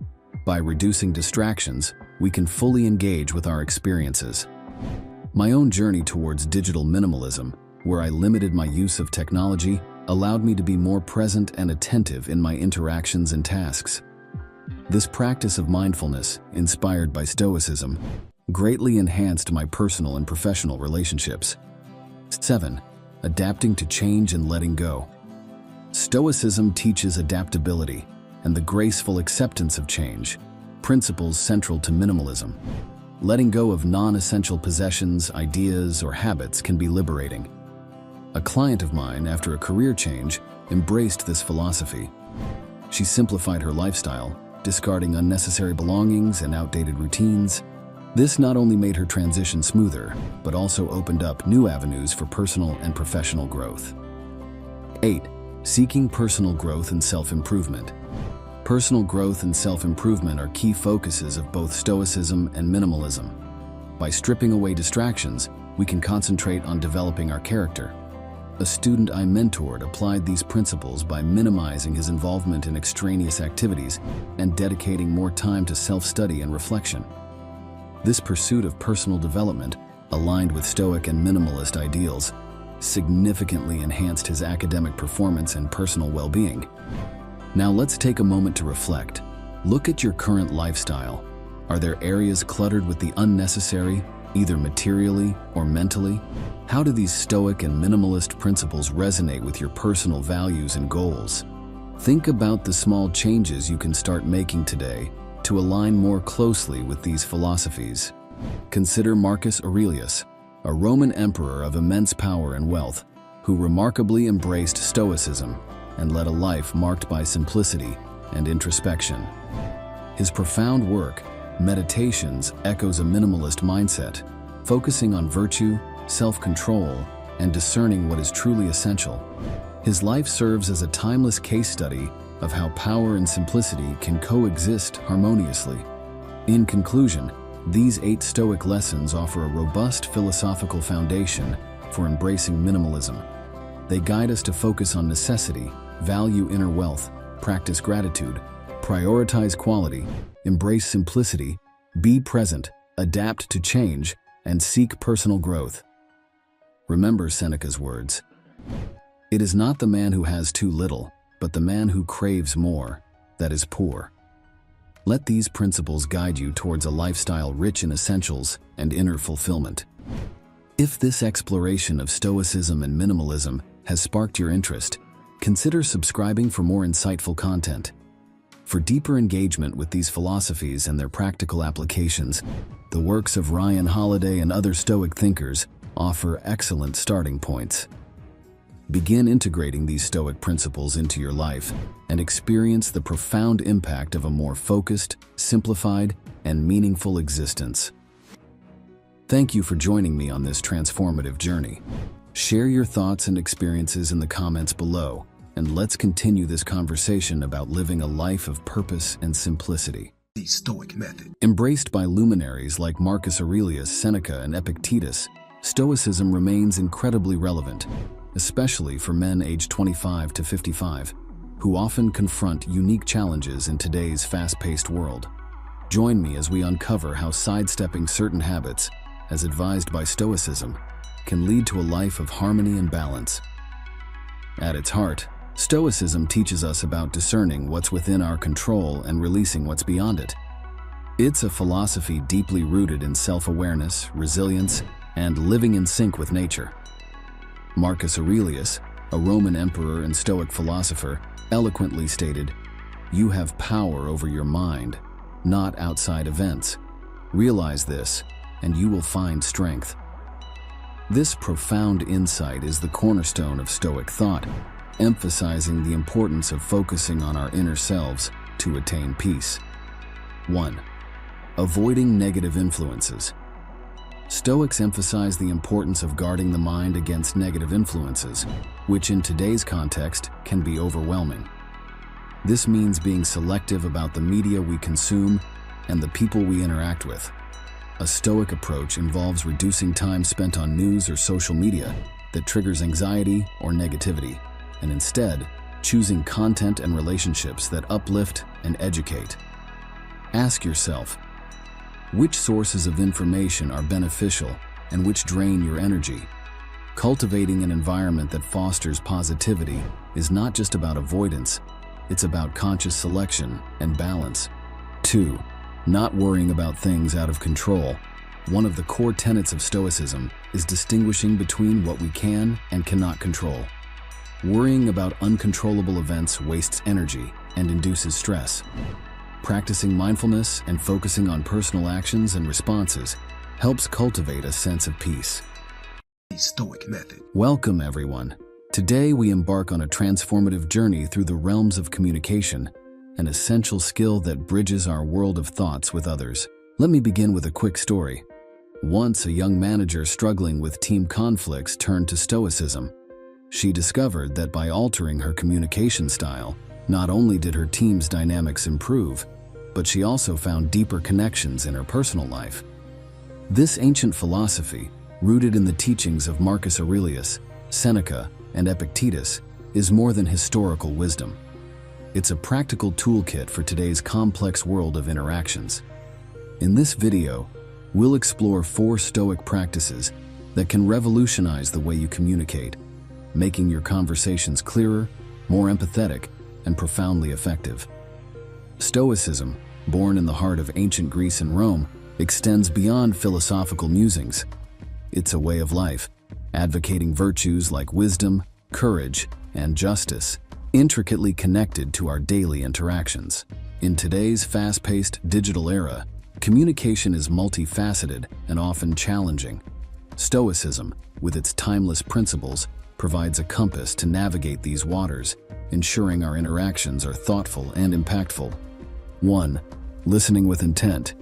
By reducing distractions, we can fully engage with our experiences. My own journey towards digital minimalism, where I limited my use of technology, allowed me to be more present and attentive in my interactions and tasks. This practice of mindfulness, inspired by Stoicism, greatly enhanced my personal and professional relationships. 7. Adapting to change and letting go. Stoicism teaches adaptability and the graceful acceptance of change, principles central to minimalism. Letting go of non-essential possessions, ideas, or habits can be liberating. A client of mine, after a career change, embraced this philosophy. She simplified her lifestyle, discarding unnecessary belongings and outdated routines. This not only made her transition smoother, but also opened up new avenues for personal and professional growth. 8. Seeking personal growth and self-improvement. Personal growth and self-improvement are key focuses of both Stoicism and minimalism. By stripping away distractions, we can concentrate on developing our character. A student I mentored applied these principles by minimizing his involvement in extraneous activities and dedicating more time to self-study and reflection. This pursuit of personal development, aligned with Stoic and minimalist ideals, significantly enhanced his academic performance and personal well-being. Now let's take a moment to reflect. Look at your current lifestyle. Are there areas cluttered with the unnecessary, either materially or mentally? How do these Stoic and minimalist principles resonate with your personal values and goals? Think about the small changes you can start making today to align more closely with these philosophies. Consider Marcus Aurelius, a Roman emperor of immense power and wealth, who remarkably embraced Stoicism and led a life marked by simplicity and introspection. His profound work, Meditations, echoes a minimalist mindset, focusing on virtue, self-control, and discerning what is truly essential. His life serves as a timeless case study of how power and simplicity can coexist harmoniously. In conclusion, these 8 Stoic lessons offer a robust philosophical foundation for embracing minimalism. They guide us to focus on necessity, value inner wealth, practice gratitude, prioritize quality, embrace simplicity, be present, adapt to change, and seek personal growth. Remember Seneca's words, "It is not the man who has too little, but the man who craves more, that is poor." Let these principles guide you towards a lifestyle rich in essentials and inner fulfillment. If this exploration of Stoicism and minimalism has sparked your interest, consider subscribing for more insightful content. For deeper engagement with these philosophies and their practical applications, the works of Ryan Holiday and other Stoic thinkers offer excellent starting points. Begin integrating these Stoic principles into your life and experience the profound impact of a more focused, simplified, and meaningful existence. Thank you for joining me on this transformative journey. Share your thoughts and experiences in the comments below, and let's continue this conversation about living a life of purpose and simplicity. The Stoic method. Embraced by luminaries like Marcus Aurelius, Seneca, and Epictetus, Stoicism remains incredibly relevant, especially for men aged 25 to 55, who often confront unique challenges in today's fast-paced world. Join me as we uncover how sidestepping certain habits, as advised by Stoicism, can lead to a life of harmony and balance. At its heart, Stoicism teaches us about discerning what's within our control and releasing what's beyond it. It's a philosophy deeply rooted in self-awareness, resilience, and living in sync with nature. Marcus Aurelius, a Roman emperor and Stoic philosopher, eloquently stated, "You have power over your mind, not outside events. Realize this, and you will find strength." This profound insight is the cornerstone of Stoic thought, emphasizing the importance of focusing on our inner selves to attain peace. 1. Avoiding negative influences. Stoics emphasize the importance of guarding the mind against negative influences, which in today's context can be overwhelming. This means being selective about the media we consume and the people we interact with. A Stoic approach involves reducing time spent on news or social media that triggers anxiety or negativity, and instead choosing content and relationships that uplift and educate. Ask yourself, which sources of information are beneficial and which drain your energy? Cultivating an environment that fosters positivity is not just about avoidance, it's about conscious selection and balance. 2. Not worrying about things out of control. One of the core tenets of Stoicism is distinguishing between what we can and cannot control. Worrying about uncontrollable events wastes energy and induces stress. Practicing mindfulness and focusing on personal actions and responses helps cultivate a sense of peace. The Stoic method. Welcome, everyone. Today we embark on a transformative journey through the realms of communication, an essential skill that bridges our world of thoughts with others. Let me begin with a quick story. Once a young manager struggling with team conflicts turned to Stoicism. She discovered that by altering her communication style, not only did her team's dynamics improve, but she also found deeper connections in her personal life. This ancient philosophy, rooted in the teachings of Marcus Aurelius, Seneca, and Epictetus, is more than historical wisdom. It's a practical toolkit for today's complex world of interactions. In this video, we'll explore 4 Stoic practices that can revolutionize the way you communicate, making your conversations clearer, more empathetic, and profoundly effective. Stoicism, born in the heart of ancient Greece and Rome, extends beyond philosophical musings. It's a way of life, advocating virtues like wisdom, courage, and justice, intricately connected to our daily interactions. In today's fast-paced digital era, communication is multifaceted and often challenging. Stoicism, with its timeless principles, provides a compass to navigate these waters, ensuring our interactions are thoughtful and impactful. 1. Listening with intent.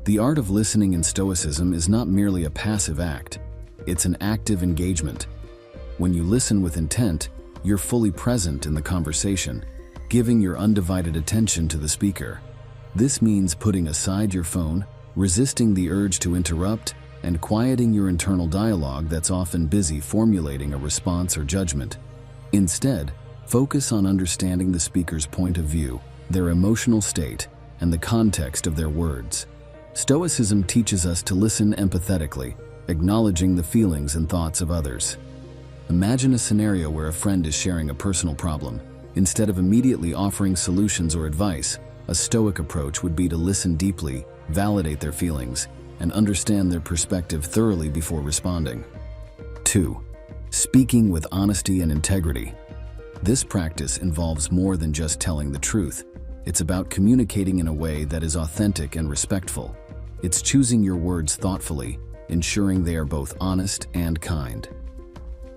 The art of listening in Stoicism is not merely a passive act, it's an active engagement. When you listen with intent, you're fully present in the conversation, giving your undivided attention to the speaker. This means putting aside your phone, resisting the urge to interrupt, and quieting your internal dialogue that's often busy formulating a response or judgment. Instead, focus on understanding the speaker's point of view, their emotional state, and the context of their words. Stoicism teaches us to listen empathetically, acknowledging the feelings and thoughts of others. Imagine a scenario where a friend is sharing a personal problem. Instead of immediately offering solutions or advice, a Stoic approach would be to listen deeply, validate their feelings, and understand their perspective thoroughly before responding. 2. Speaking with honesty and integrity. This practice involves more than just telling the truth. It's about communicating in a way that is authentic and respectful. It's choosing your words thoughtfully, ensuring they are both honest and kind.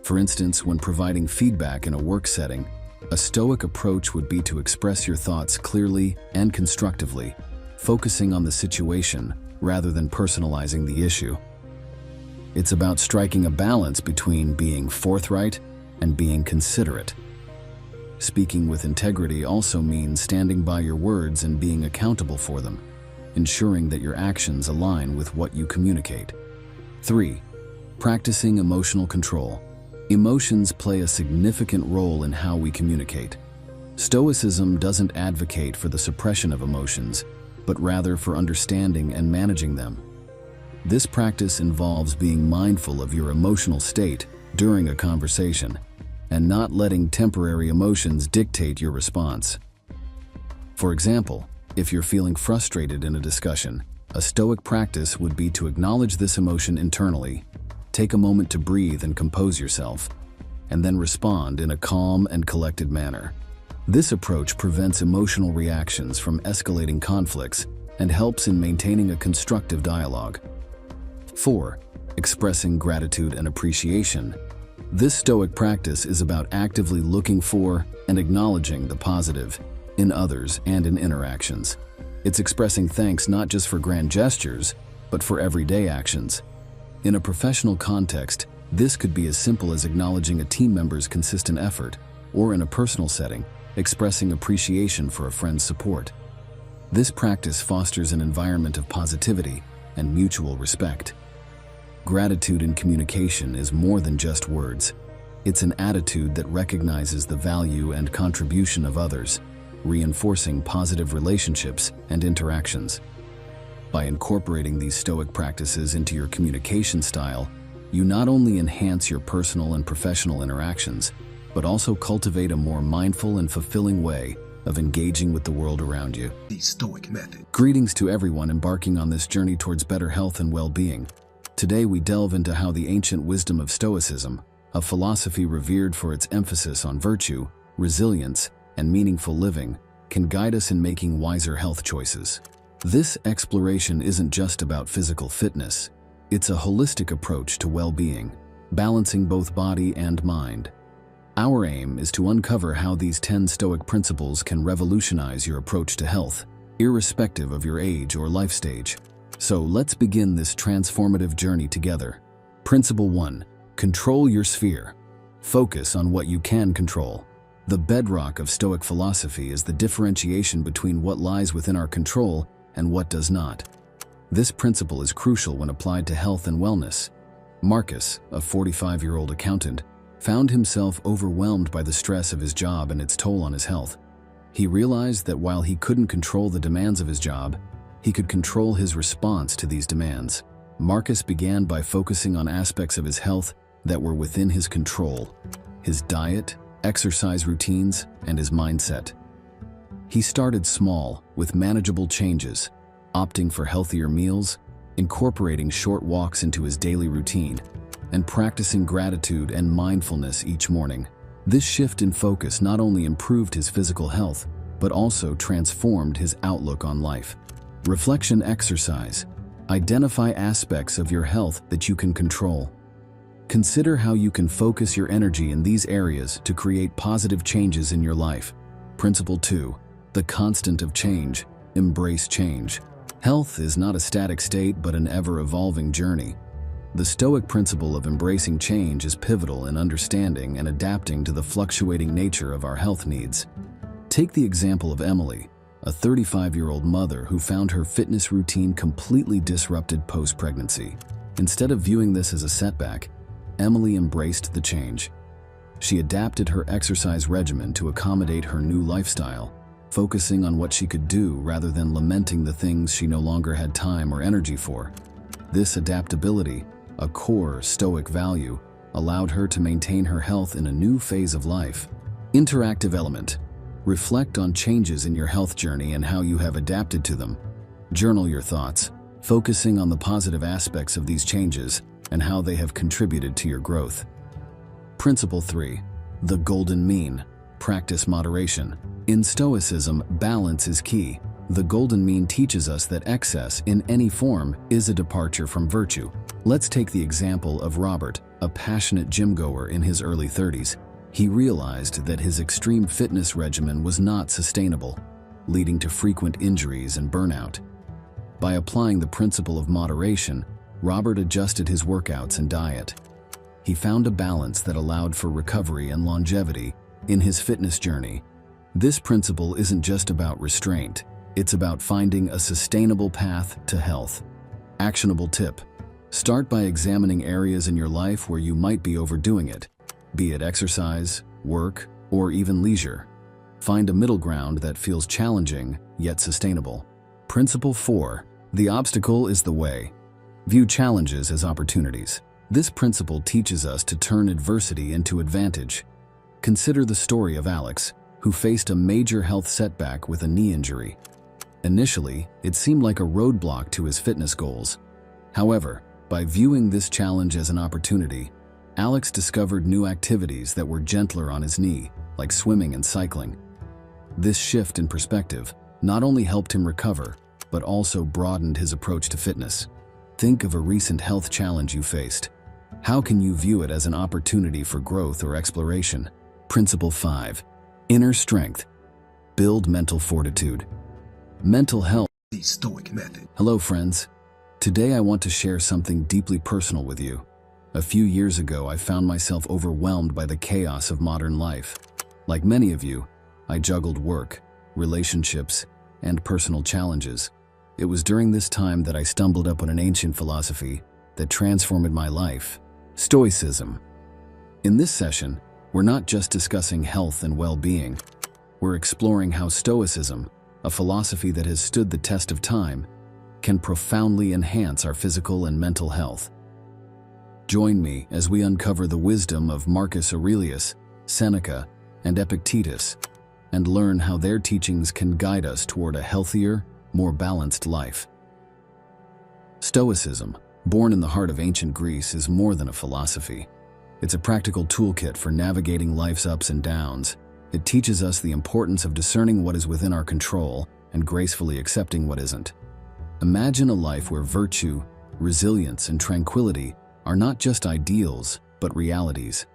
For instance, when providing feedback in a work setting, a Stoic approach would be to express your thoughts clearly and constructively, focusing on the situation rather than personalizing the issue. It's about striking a balance between being forthright and being considerate. Speaking with integrity also means standing by your words and being accountable for them, ensuring that your actions align with what you communicate. 3. Practicing emotional control. Emotions play a significant role in how we communicate. Stoicism doesn't advocate for the suppression of emotions, but rather for understanding and managing them. This practice involves being mindful of your emotional state during a conversation and not letting temporary emotions dictate your response. For example, If you're feeling frustrated in a discussion, a Stoic practice would be to acknowledge this emotion internally, take a moment to breathe and compose yourself, and then respond in a calm and collected manner. This approach prevents emotional reactions from escalating conflicts and helps in maintaining a constructive dialogue. 4. Expressing gratitude and appreciation. This Stoic practice is about actively looking for and acknowledging the positive in others and in interactions. It's expressing thanks not just for grand gestures, but for everyday actions. In a professional context, this could be as simple as acknowledging a team member's consistent effort, or in a personal setting, expressing appreciation for a friend's support. This practice fosters an environment of positivity and mutual respect. Gratitude in communication is more than just words. It's an attitude that recognizes the value and contribution of others, reinforcing positive relationships and interactions. By incorporating these Stoic practices into your communication style, you not only enhance your personal and professional interactions, but also cultivate a more mindful and fulfilling way of engaging with the world around you. The Stoic method. Greetings to everyone embarking on this journey towards better health and well-being. Today we delve into how the ancient wisdom of Stoicism, a philosophy revered for its emphasis on virtue, resilience, and meaningful living, can guide us in making wiser health choices. This exploration isn't just about physical fitness. It's a holistic approach to well-being, balancing both body and mind. Our aim is to uncover how these 10 Stoic principles can revolutionize your approach to health, irrespective of your age or life stage. So let's begin this transformative journey together. Principle 1. Control your sphere. Focus on what you can control. The bedrock of Stoic philosophy is the differentiation between what lies within our control and what does not. This principle is crucial when applied to health and wellness. Marcus, a 45-year-old accountant, found himself overwhelmed by the stress of his job and its toll on his health. He realized that while he couldn't control the demands of his job, he could control his response to these demands. Marcus began by focusing on aspects of his health that were within his control: his diet, exercise routines, and his mindset. He started small, with manageable changes, opting for healthier meals, incorporating short walks into his daily routine, and practicing gratitude and mindfulness each morning. This shift in focus not only improved his physical health, but also transformed his outlook on life. Reflection exercise. Identify aspects of your health that you can control. Consider how you can focus your energy in these areas to create positive changes in your life. Principle 2. The constant of change. Embrace change. Health is not a static state but an ever-evolving journey. The Stoic principle of embracing change is pivotal in understanding and adapting to the fluctuating nature of our health needs. Take the example of Emily, a 35-year-old mother who found her fitness routine completely disrupted post-pregnancy. Instead of viewing this as a setback, Emily embraced the change. She adapted her exercise regimen to accommodate her new lifestyle, focusing on what she could do rather than lamenting the things she no longer had time or energy for. This adaptability, a core Stoic value, allowed her to maintain her health in a new phase of life. Interactive element. Reflect on changes in your health journey and how you have adapted to them. Journal your thoughts, focusing on the positive aspects of these changes and how they have contributed to your growth. Principle 3. The golden mean. Practice moderation. In Stoicism, balance is key. The golden mean teaches us that excess in any form is a departure from virtue. Let's take the example of Robert, a passionate gym-goer in his early 30s. He realized that his extreme fitness regimen was not sustainable, leading to frequent injuries and burnout. By applying the principle of moderation, Robert adjusted his workouts and diet. He found a balance that allowed for recovery and longevity in his fitness journey. This principle isn't just about restraint, it's about finding a sustainable path to health. Actionable tip. Start by examining areas in your life where you might be overdoing it, be it exercise, work, or even leisure. Find a middle ground that feels challenging yet sustainable. Principle 4. The obstacle is the way. View challenges as opportunities. This principle teaches us to turn adversity into advantage. Consider the story of Alex, who faced a major health setback with a knee injury. Initially, it seemed like a roadblock to his fitness goals. However, by viewing this challenge as an opportunity, Alex discovered new activities that were gentler on his knee, like swimming and cycling. This shift in perspective not only helped him recover, but also broadened his approach to fitness. Think of a recent health challenge you faced. How can you view it as an opportunity for growth or exploration? Principle 5. Inner strength. Build mental fortitude. Mental health. The Stoic method. Hello, friends. Today I want to share something deeply personal with you. A few years ago, I found myself overwhelmed by the chaos of modern life. Like many of you, I juggled work, relationships, and personal challenges. It was during this time that I stumbled upon an ancient philosophy that transformed my life: Stoicism. In this session, we're not just discussing health and well-being. We're exploring how Stoicism, a philosophy that has stood the test of time, can profoundly enhance our physical and mental health. Join me as we uncover the wisdom of Marcus Aurelius, Seneca, and Epictetus, and learn how their teachings can guide us toward a healthier, more balanced life. Stoicism, born in the heart of ancient Greece, is more than a philosophy. It's a practical toolkit for navigating life's ups and downs. It teaches us the importance of discerning what is within our control and gracefully accepting what isn't. Imagine a life where virtue, resilience, and tranquility are not just ideals, but realities.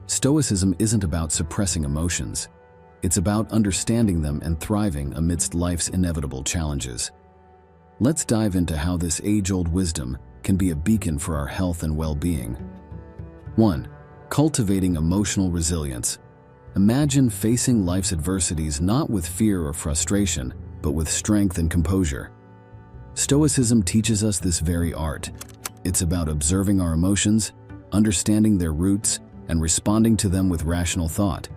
Stoicism isn't about suppressing emotions. It's about understanding them and thriving amidst life's inevitable challenges. Let's dive into how this age-old wisdom can be a beacon for our health and well-being. 1. Cultivating emotional resilience. Imagine facing life's adversities not with fear or frustration, but with strength and composure. Stoicism teaches us this very art. It's about observing our emotions, understanding their roots, and responding to them with rational thought.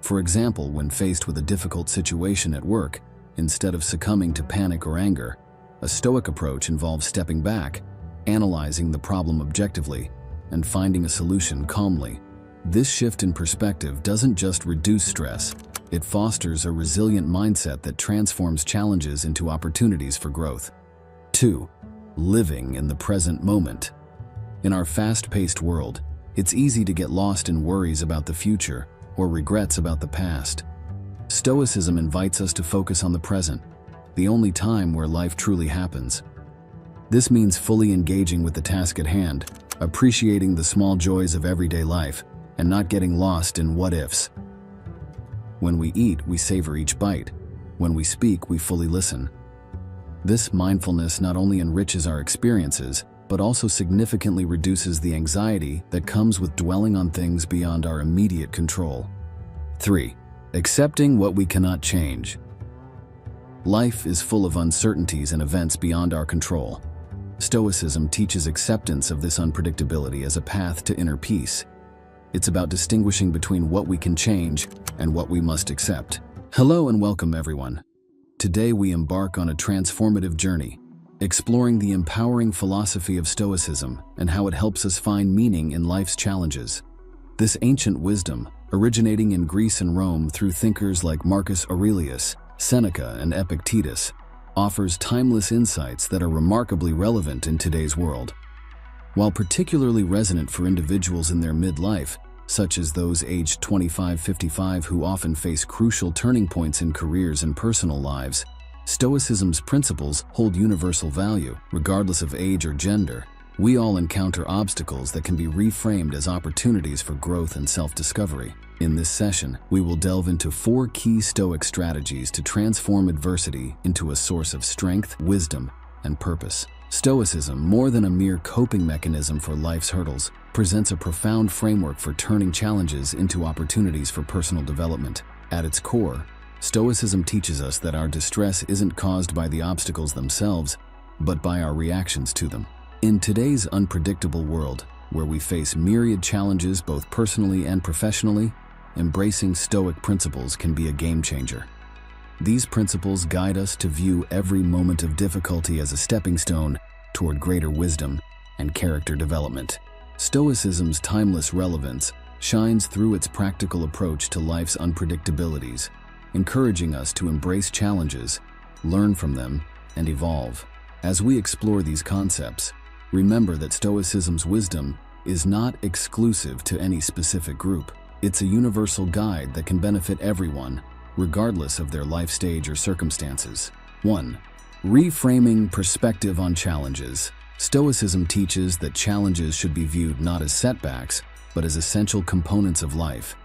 For example, when faced with a difficult situation at work, instead of succumbing to panic or anger, a Stoic approach involves stepping back, analyzing the problem objectively, and finding a solution calmly. This shift in perspective doesn't just reduce stress, it fosters a resilient mindset that transforms challenges into opportunities for growth. 2. Living in the present moment. In our fast-paced world, it's easy to get lost in worries about the future or regrets about the past. Stoicism invites us to focus on the present, the only time where life truly happens. This means fully engaging with the task at hand, appreciating the small joys of everyday life, and not getting lost in what-ifs. When we eat, we savor each bite. When we speak, we fully listen. This mindfulness not only enriches our experiences, but also significantly reduces the anxiety that comes with dwelling on things beyond our immediate control. 3. Accepting what we cannot change. Life is full of uncertainties and events beyond our control. Stoicism teaches acceptance of this unpredictability as a path to inner peace. It's about distinguishing between what we can change and what we must accept. Hello and welcome, everyone. Today we embark on a transformative journey, exploring the empowering philosophy of Stoicism and how it helps us find meaning in life's challenges. This ancient wisdom, originating in Greece and Rome through thinkers like Marcus Aurelius, Seneca, and Epictetus, offers timeless insights that are remarkably relevant in today's world. While particularly resonant for individuals in their midlife, such as those aged 25-55 who often face crucial turning points in careers and personal lives, Stoicism's principles hold universal value, regardless of age or gender. We all encounter obstacles that can be reframed as opportunities for growth and self-discovery. In this session, we will delve into 4 key Stoic strategies to transform adversity into a source of strength, wisdom, and purpose. Stoicism, more than a mere coping mechanism for life's hurdles, presents a profound framework for turning challenges into opportunities for personal development. At its core, Stoicism teaches us that our distress isn't caused by the obstacles themselves, but by our reactions to them. In today's unpredictable world, where we face myriad challenges both personally and professionally, embracing Stoic principles can be a game changer. These principles guide us to view every moment of difficulty as a stepping stone toward greater wisdom and character development. Stoicism's timeless relevance shines through its practical approach to life's unpredictabilities, encouraging us to embrace challenges learn from them, and evolve. As we explore these concepts, remember that Stoicism's wisdom is not exclusive to any specific group. It's a universal guide that can benefit everyone, regardless of their life stage or circumstances. 1. Reframing perspective on challenges. Stoicism teaches that challenges should be viewed not as setbacks, but as essential components of life.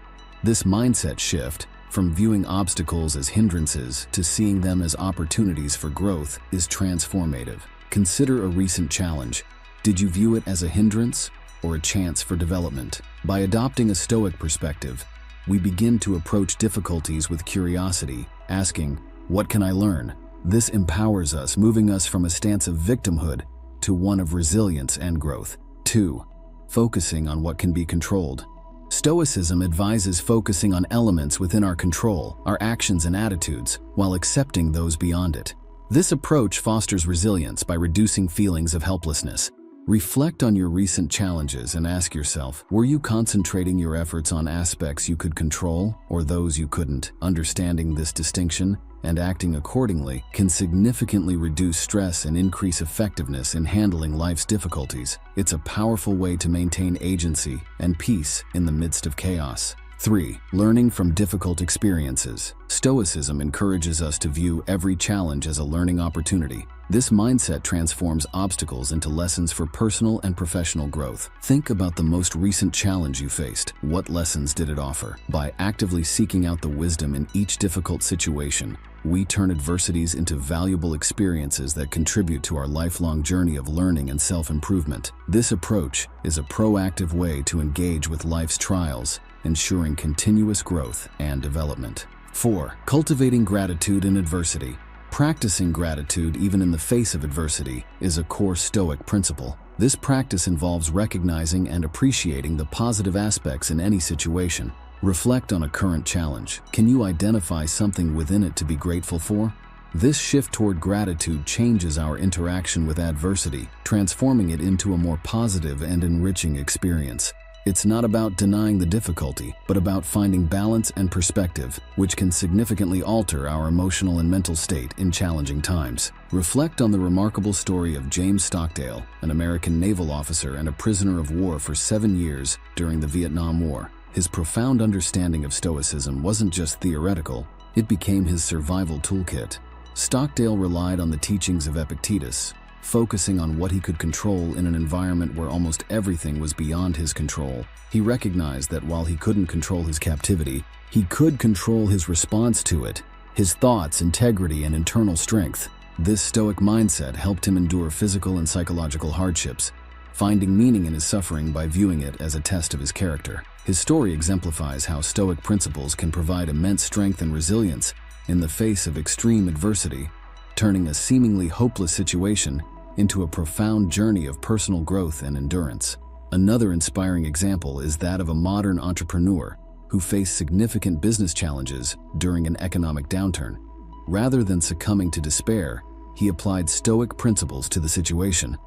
This mindset shift, from viewing obstacles as hindrances to seeing them as opportunities for growth, is transformative. Consider a recent challenge. Did you view it as a hindrance or a chance for development? By adopting a Stoic perspective, we begin to approach difficulties with curiosity, asking, "What can I learn?" This empowers us, moving us from a stance of victimhood to one of resilience and growth. 2. Focusing on what can be controlled. Stoicism advises focusing on elements within our control, our actions and attitudes, while accepting those beyond it. This approach fosters resilience by reducing feelings of helplessness. Reflect on your recent challenges and ask yourself, were you concentrating your efforts on aspects you could control or those you couldn't? Understanding this distinction and acting accordingly can significantly reduce stress and increase effectiveness in handling life's difficulties. It's a powerful way to maintain agency and peace in the midst of chaos. 3. Learning from difficult experiences. Stoicism encourages us to view every challenge as a learning opportunity. This mindset transforms obstacles into lessons for personal and professional growth. Think about the most recent challenge you faced. What lessons did it offer? By actively seeking out the wisdom in each difficult situation, we turn adversities into valuable experiences that contribute to our lifelong journey of learning and self-improvement. This approach is a proactive way to engage with life's trials, ensuring continuous growth and development. 4. Cultivating gratitude in adversity. Practicing gratitude even in the face of adversity is a core Stoic principle. This practice involves recognizing and appreciating the positive aspects in any situation. Reflect on a current challenge. Can you identify something within it to be grateful for? This shift toward gratitude changes our interaction with adversity, transforming it into a more positive and enriching experience. It's not about denying the difficulty, but about finding balance and perspective, which can significantly alter our emotional and mental state in challenging times. Reflect on the remarkable story of James Stockdale, an American naval officer and a prisoner of war for 7 years during the Vietnam War. His profound understanding of Stoicism wasn't just theoretical, it became his survival toolkit. Stockdale relied on the teachings of Epictetus, focusing on what he could control in an environment where almost everything was beyond his control. He recognized that while he couldn't control his captivity, he could control his response to it, his thoughts, integrity, and internal strength. This Stoic mindset helped him endure physical and psychological hardships, finding meaning in his suffering by viewing it as a test of his character. His story exemplifies how Stoic principles can provide immense strength and resilience in the face of extreme adversity, turning a seemingly hopeless situation into a profound journey of personal growth and endurance. Another inspiring example is that of a modern entrepreneur who faced significant business challenges during an economic downturn. Rather than succumbing to despair, he applied Stoic principles to the situation.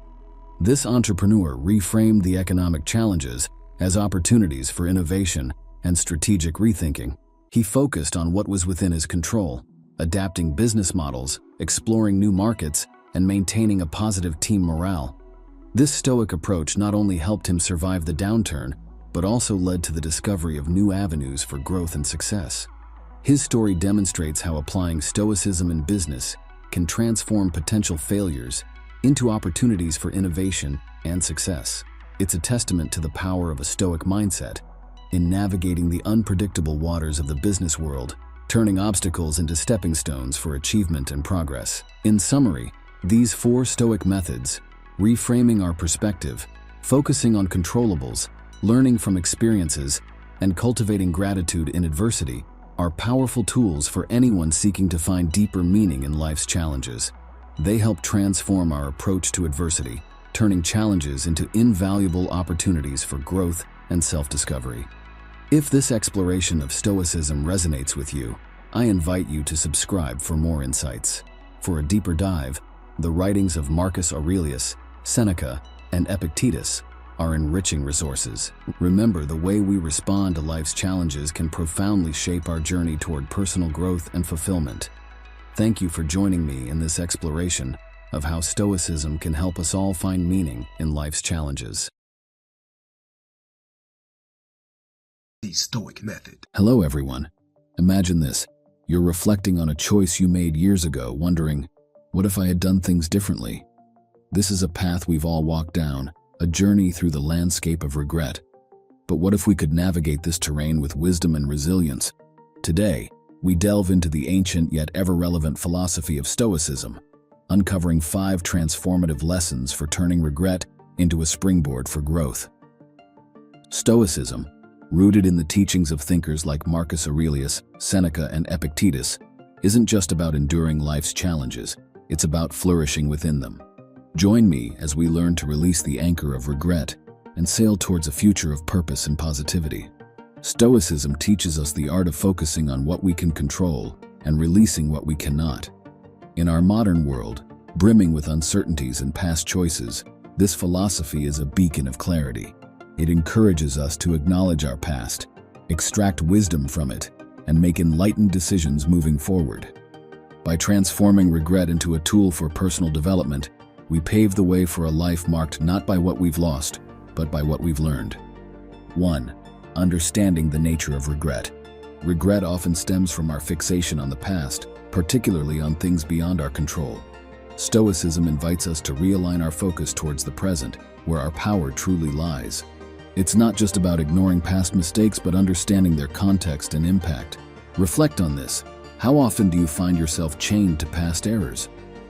This entrepreneur reframed the economic challenges as opportunities for innovation and strategic rethinking. He focused on what was within his control, adapting business models, exploring new markets, and maintaining a positive team morale. This Stoic approach not only helped him survive the downturn, but also led to the discovery of new avenues for growth and success. His story demonstrates how applying Stoicism in business can transform potential failures into opportunities for innovation and success. It's a testament to the power of a Stoic mindset in navigating the unpredictable waters of the business world, turning obstacles into stepping stones for achievement and progress. In summary, these 4 Stoic methods, reframing our perspective, focusing on controllables, learning from experiences, and cultivating gratitude in adversity, are powerful tools for anyone seeking to find deeper meaning in life's challenges. They help transform our approach to adversity, turning challenges into invaluable opportunities for growth and self-discovery. If this exploration of Stoicism resonates with you, I invite you to subscribe for more insights. For a deeper dive, the writings of Marcus Aurelius, Seneca, and Epictetus are enriching resources. Remember, the way we respond to life's challenges can profoundly shape our journey toward personal growth and fulfillment. Thank you for joining me in this exploration of how Stoicism can help us all find meaning in life's challenges. The Stoic Method. Hello, everyone. Imagine this. You're reflecting on a choice you made years ago, wondering, what if I had done things differently? This is a path we've all walked down, a journey through the landscape of regret. But what if we could navigate this terrain with wisdom and resilience? Today, we delve into the ancient yet ever-relevant philosophy of Stoicism, uncovering 5 transformative lessons for turning regret into a springboard for growth. Stoicism, rooted in the teachings of thinkers like Marcus Aurelius, Seneca, and Epictetus, isn't just about enduring life's challenges, it's about flourishing within them. Join me as we learn to release the anchor of regret and sail towards a future of purpose and positivity. Stoicism teaches us the art of focusing on what we can control and releasing what we cannot. In our modern world, brimming with uncertainties and past choices, this philosophy is a beacon of clarity. It encourages us to acknowledge our past, extract wisdom from it, and make enlightened decisions moving forward. By transforming regret into a tool for personal development, we pave the way for a life marked not by what we've lost, but by what we've learned. 1. Understanding the nature of regret. Regret often stems from our fixation on the past, particularly on things beyond our control. Stoicism invites us to realign our focus towards the present, where our power truly lies. It's not just about ignoring past mistakes, but understanding their context and impact. Reflect on this. How often do you find yourself chained to past errors?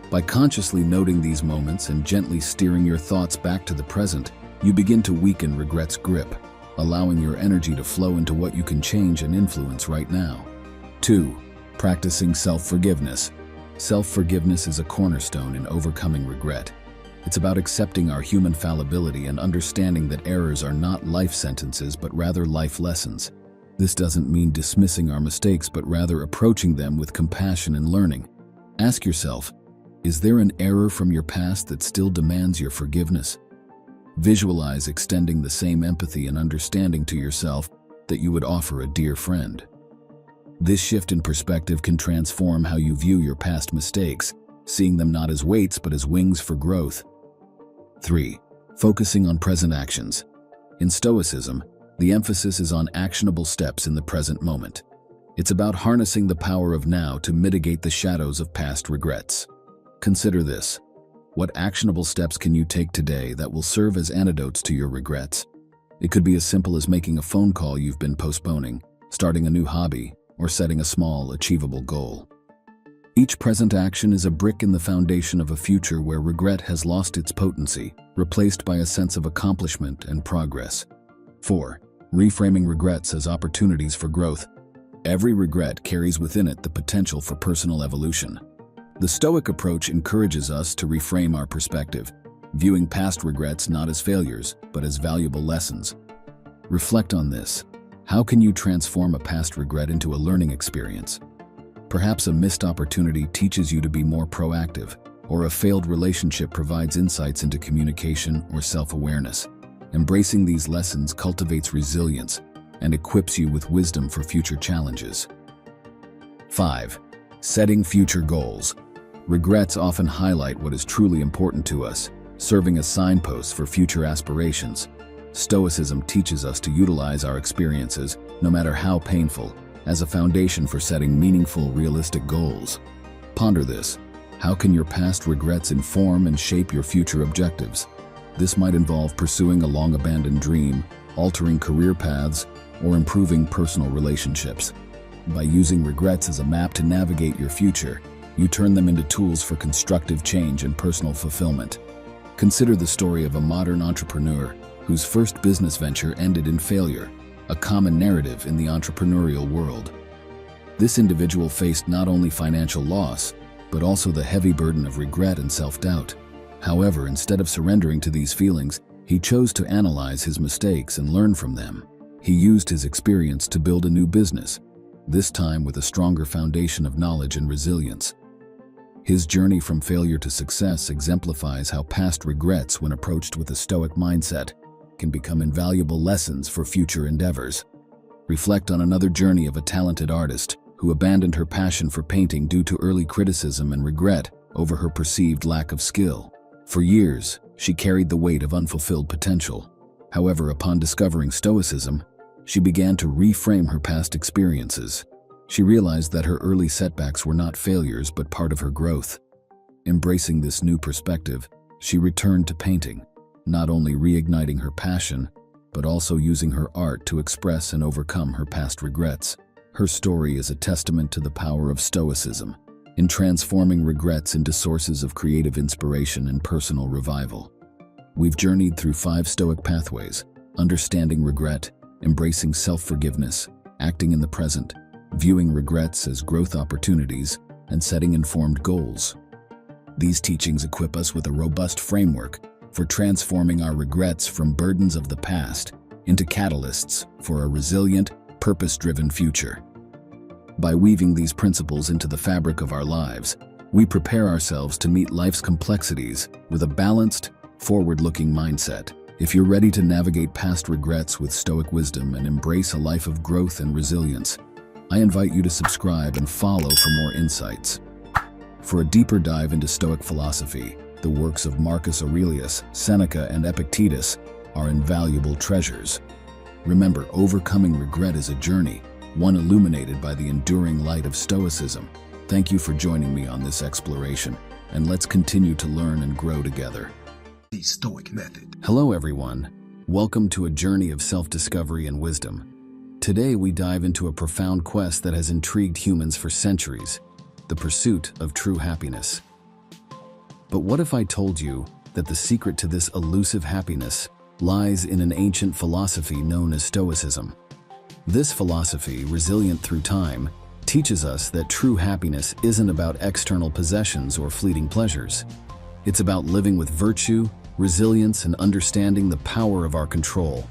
By consciously noting these moments and gently steering your thoughts back to the present, you begin to weaken regret's grip, allowing your energy to flow into what you can change and influence right now. 2. Practicing self-forgiveness. Self-forgiveness is a cornerstone in overcoming regret. It's about accepting our human fallibility and understanding that errors are not life sentences but rather life lessons. This doesn't mean dismissing our mistakes but rather approaching them with compassion and learning. Ask yourself, is there an error from your past that still demands your forgiveness? Visualize extending the same empathy and understanding to yourself that you would offer a dear friend. This shift in perspective can transform how you view your past mistakes, seeing them not as weights but as wings for growth. 3. Focusing on present actions. In Stoicism, the emphasis is on actionable steps in the present moment. It's about harnessing the power of now to mitigate the shadows of past regrets. Consider this. What actionable steps can you take today that will serve as antidotes to your regrets? It could be as simple as making a phone call you've been postponing, starting a new hobby, or setting a small, achievable goal. Each present action is a brick in the foundation of a future where regret has lost its potency, replaced by a sense of accomplishment and progress. 4. Reframing regrets as opportunities for growth. Every regret carries within it the potential for personal evolution. The Stoic approach encourages us to reframe our perspective, viewing past regrets not as failures, but as valuable lessons. Reflect on this. How can you transform a past regret into a learning experience? Perhaps a missed opportunity teaches you to be more proactive, or a failed relationship provides insights into communication or self-awareness. Embracing these lessons cultivates resilience and equips you with wisdom for future challenges. 5. Setting future goals. Regrets often highlight what is truly important to us, serving as signposts for future aspirations. Stoicism teaches us to utilize our experiences, no matter how painful, as a foundation for setting meaningful, realistic goals. Ponder this. How can your past regrets inform and shape your future objectives? This might involve pursuing a long-abandoned dream, altering career paths, or improving personal relationships. By using regrets as a map to navigate your future, you turn them into tools for constructive change and personal fulfillment. Consider the story of a modern entrepreneur whose first business venture ended in failure, a common narrative in the entrepreneurial world. This individual faced not only financial loss, but also the heavy burden of regret and self-doubt. However, instead of surrendering to these feelings, he chose to analyze his mistakes and learn from them. He used his experience to build a new business, this time with a stronger foundation of knowledge and resilience. His journey from failure to success exemplifies how past regrets, when approached with a Stoic mindset, can become invaluable lessons for future endeavors. Reflect on another journey of a talented artist who abandoned her passion for painting due to early criticism and regret over her perceived lack of skill. For years, she carried the weight of unfulfilled potential. However, upon discovering Stoicism, she began to reframe her past experiences. She realized that her early setbacks were not failures but part of her growth. Embracing this new perspective, she returned to painting, not only reigniting her passion, but also using her art to express and overcome her past regrets. Her story is a testament to the power of Stoicism in transforming regrets into sources of creative inspiration and personal revival. We've journeyed through 5 Stoic pathways: understanding regret, embracing self-forgiveness, acting in the present, viewing regrets as growth opportunities, and setting informed goals. These teachings equip us with a robust framework for transforming our regrets from burdens of the past into catalysts for a resilient, purpose-driven future. By weaving these principles into the fabric of our lives, we prepare ourselves to meet life's complexities with a balanced, forward-looking mindset. If you're ready to navigate past regrets with Stoic wisdom and embrace a life of growth and resilience, I invite you to subscribe and follow for more insights. For a deeper dive into Stoic philosophy, the works of Marcus Aurelius, Seneca, and Epictetus are invaluable treasures. Remember, overcoming regret is a journey, one illuminated by the enduring light of Stoicism. Thank you for joining me on this exploration, and let's continue to learn and grow together. The Stoic Method. Hello everyone. Welcome to a journey of self-discovery and wisdom. Today we dive into a profound quest that has intrigued humans for centuries: the pursuit of true happiness. But what if I told you that the secret to this elusive happiness lies in an ancient philosophy known as Stoicism? This philosophy, resilient through time, teaches us that true happiness isn't about external possessions or fleeting pleasures. It's about living with virtue, resilience, and understanding the power of our control.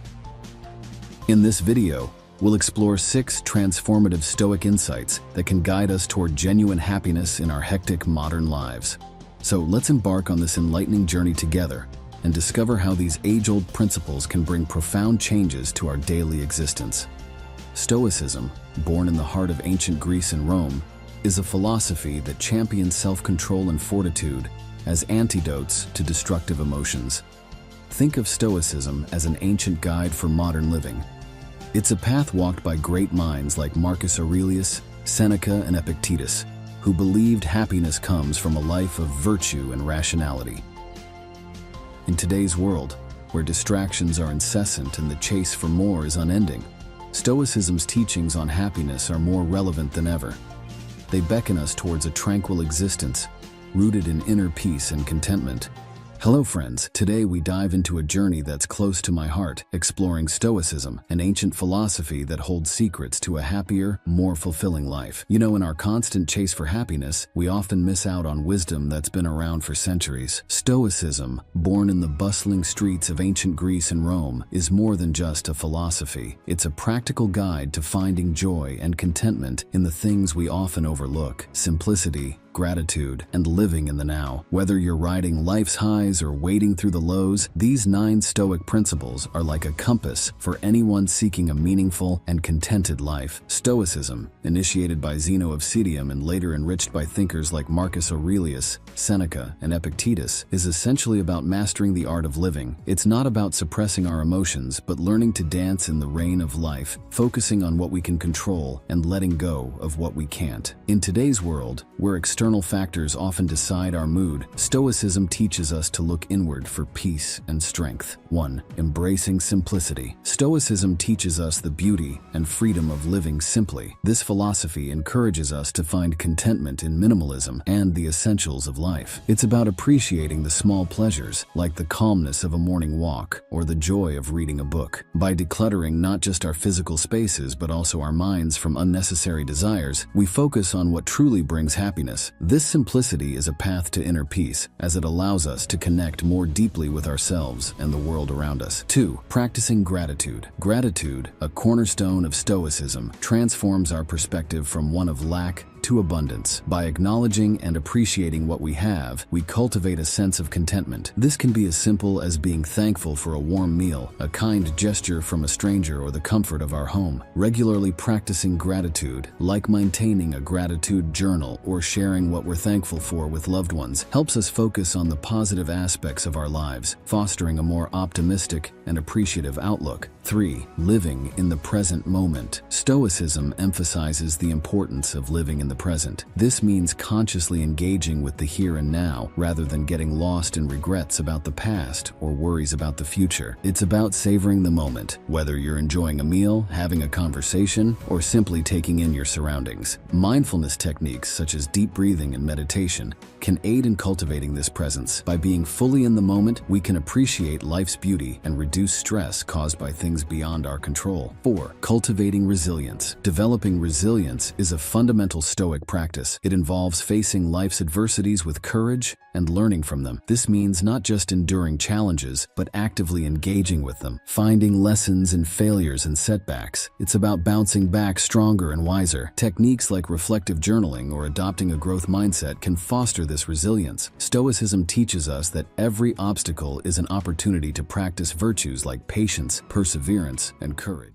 In this video, we'll explore 6 transformative Stoic insights that can guide us toward genuine happiness in our hectic modern lives. So let's embark on this enlightening journey together and discover how these age-old principles can bring profound changes to our daily existence. Stoicism, born in the heart of ancient Greece and Rome, is a philosophy that champions self-control and fortitude as antidotes to destructive emotions. Think of Stoicism as an ancient guide for modern living. It's a path walked by great minds like Marcus Aurelius, Seneca, and Epictetus, who believed happiness comes from a life of virtue and rationality. In today's world, where distractions are incessant and the chase for more is unending, Stoicism's teachings on happiness are more relevant than ever. They beckon us towards a tranquil existence, rooted in inner peace and contentment. Hello friends, today we dive into a journey that's close to my heart, exploring Stoicism, an ancient philosophy that holds secrets to a happier, more fulfilling life. You know, in our constant chase for happiness, we often miss out on wisdom that's been around for centuries. Stoicism, born in the bustling streets of ancient Greece and Rome, is more than just a philosophy. It's a practical guide to finding joy and contentment in the things we often overlook: simplicity, gratitude, and living in the now. Whether you're riding life's highs or wading through the lows, these 9 Stoic principles are like a compass for anyone seeking a meaningful and contented life. Stoicism, initiated by Zeno of Citium and later enriched by thinkers like Marcus Aurelius, Seneca, and Epictetus, is essentially about mastering the art of living. It's not about suppressing our emotions, but learning to dance in the rain of life, focusing on what we can control and letting go of what we can't. In today's world, where external factors often decide our mood, Stoicism teaches us to look inward for peace and strength. 1. Embracing simplicity. Stoicism teaches us the beauty and freedom of living simply. This philosophy encourages us to find contentment in minimalism and the essentials of life. It's about appreciating the small pleasures, like the calmness of a morning walk or the joy of reading a book. By decluttering not just our physical spaces but also our minds from unnecessary desires, we focus on what truly brings happiness. This simplicity is a path to inner peace, as it allows us to connect more deeply with ourselves and the world around us. 2. Practicing gratitude. Gratitude, a cornerstone of Stoicism, transforms our perspective from one of lack to abundance. By acknowledging and appreciating what we have, we cultivate a sense of contentment. This can be as simple as being thankful for a warm meal, a kind gesture from a stranger, or the comfort of our home. Regularly practicing gratitude, like maintaining a gratitude journal or sharing what we're thankful for with loved ones, helps us focus on the positive aspects of our lives, fostering a more optimistic and appreciative outlook. 3. Living in the present moment. Stoicism emphasizes the importance of living in the present. This means consciously engaging with the here and now, rather than getting lost in regrets about the past or worries about the future. It's about savoring the moment, whether you're enjoying a meal, having a conversation, or simply taking in your surroundings. Mindfulness techniques such as deep breathing and meditation can aid in cultivating this presence. By being fully in the moment, we can appreciate life's beauty and reduce stress caused by things beyond our control. 4. Cultivating resilience. Developing resilience is a fundamental Stoic practice. It involves facing life's adversities with courage and learning from them. This means not just enduring challenges, but actively engaging with them, finding lessons in failures and setbacks. It's about bouncing back stronger and wiser. Techniques like reflective journaling or adopting a growth mindset can foster this resilience. Stoicism teaches us that every obstacle is an opportunity to practice virtues like patience, perseverance, and courage.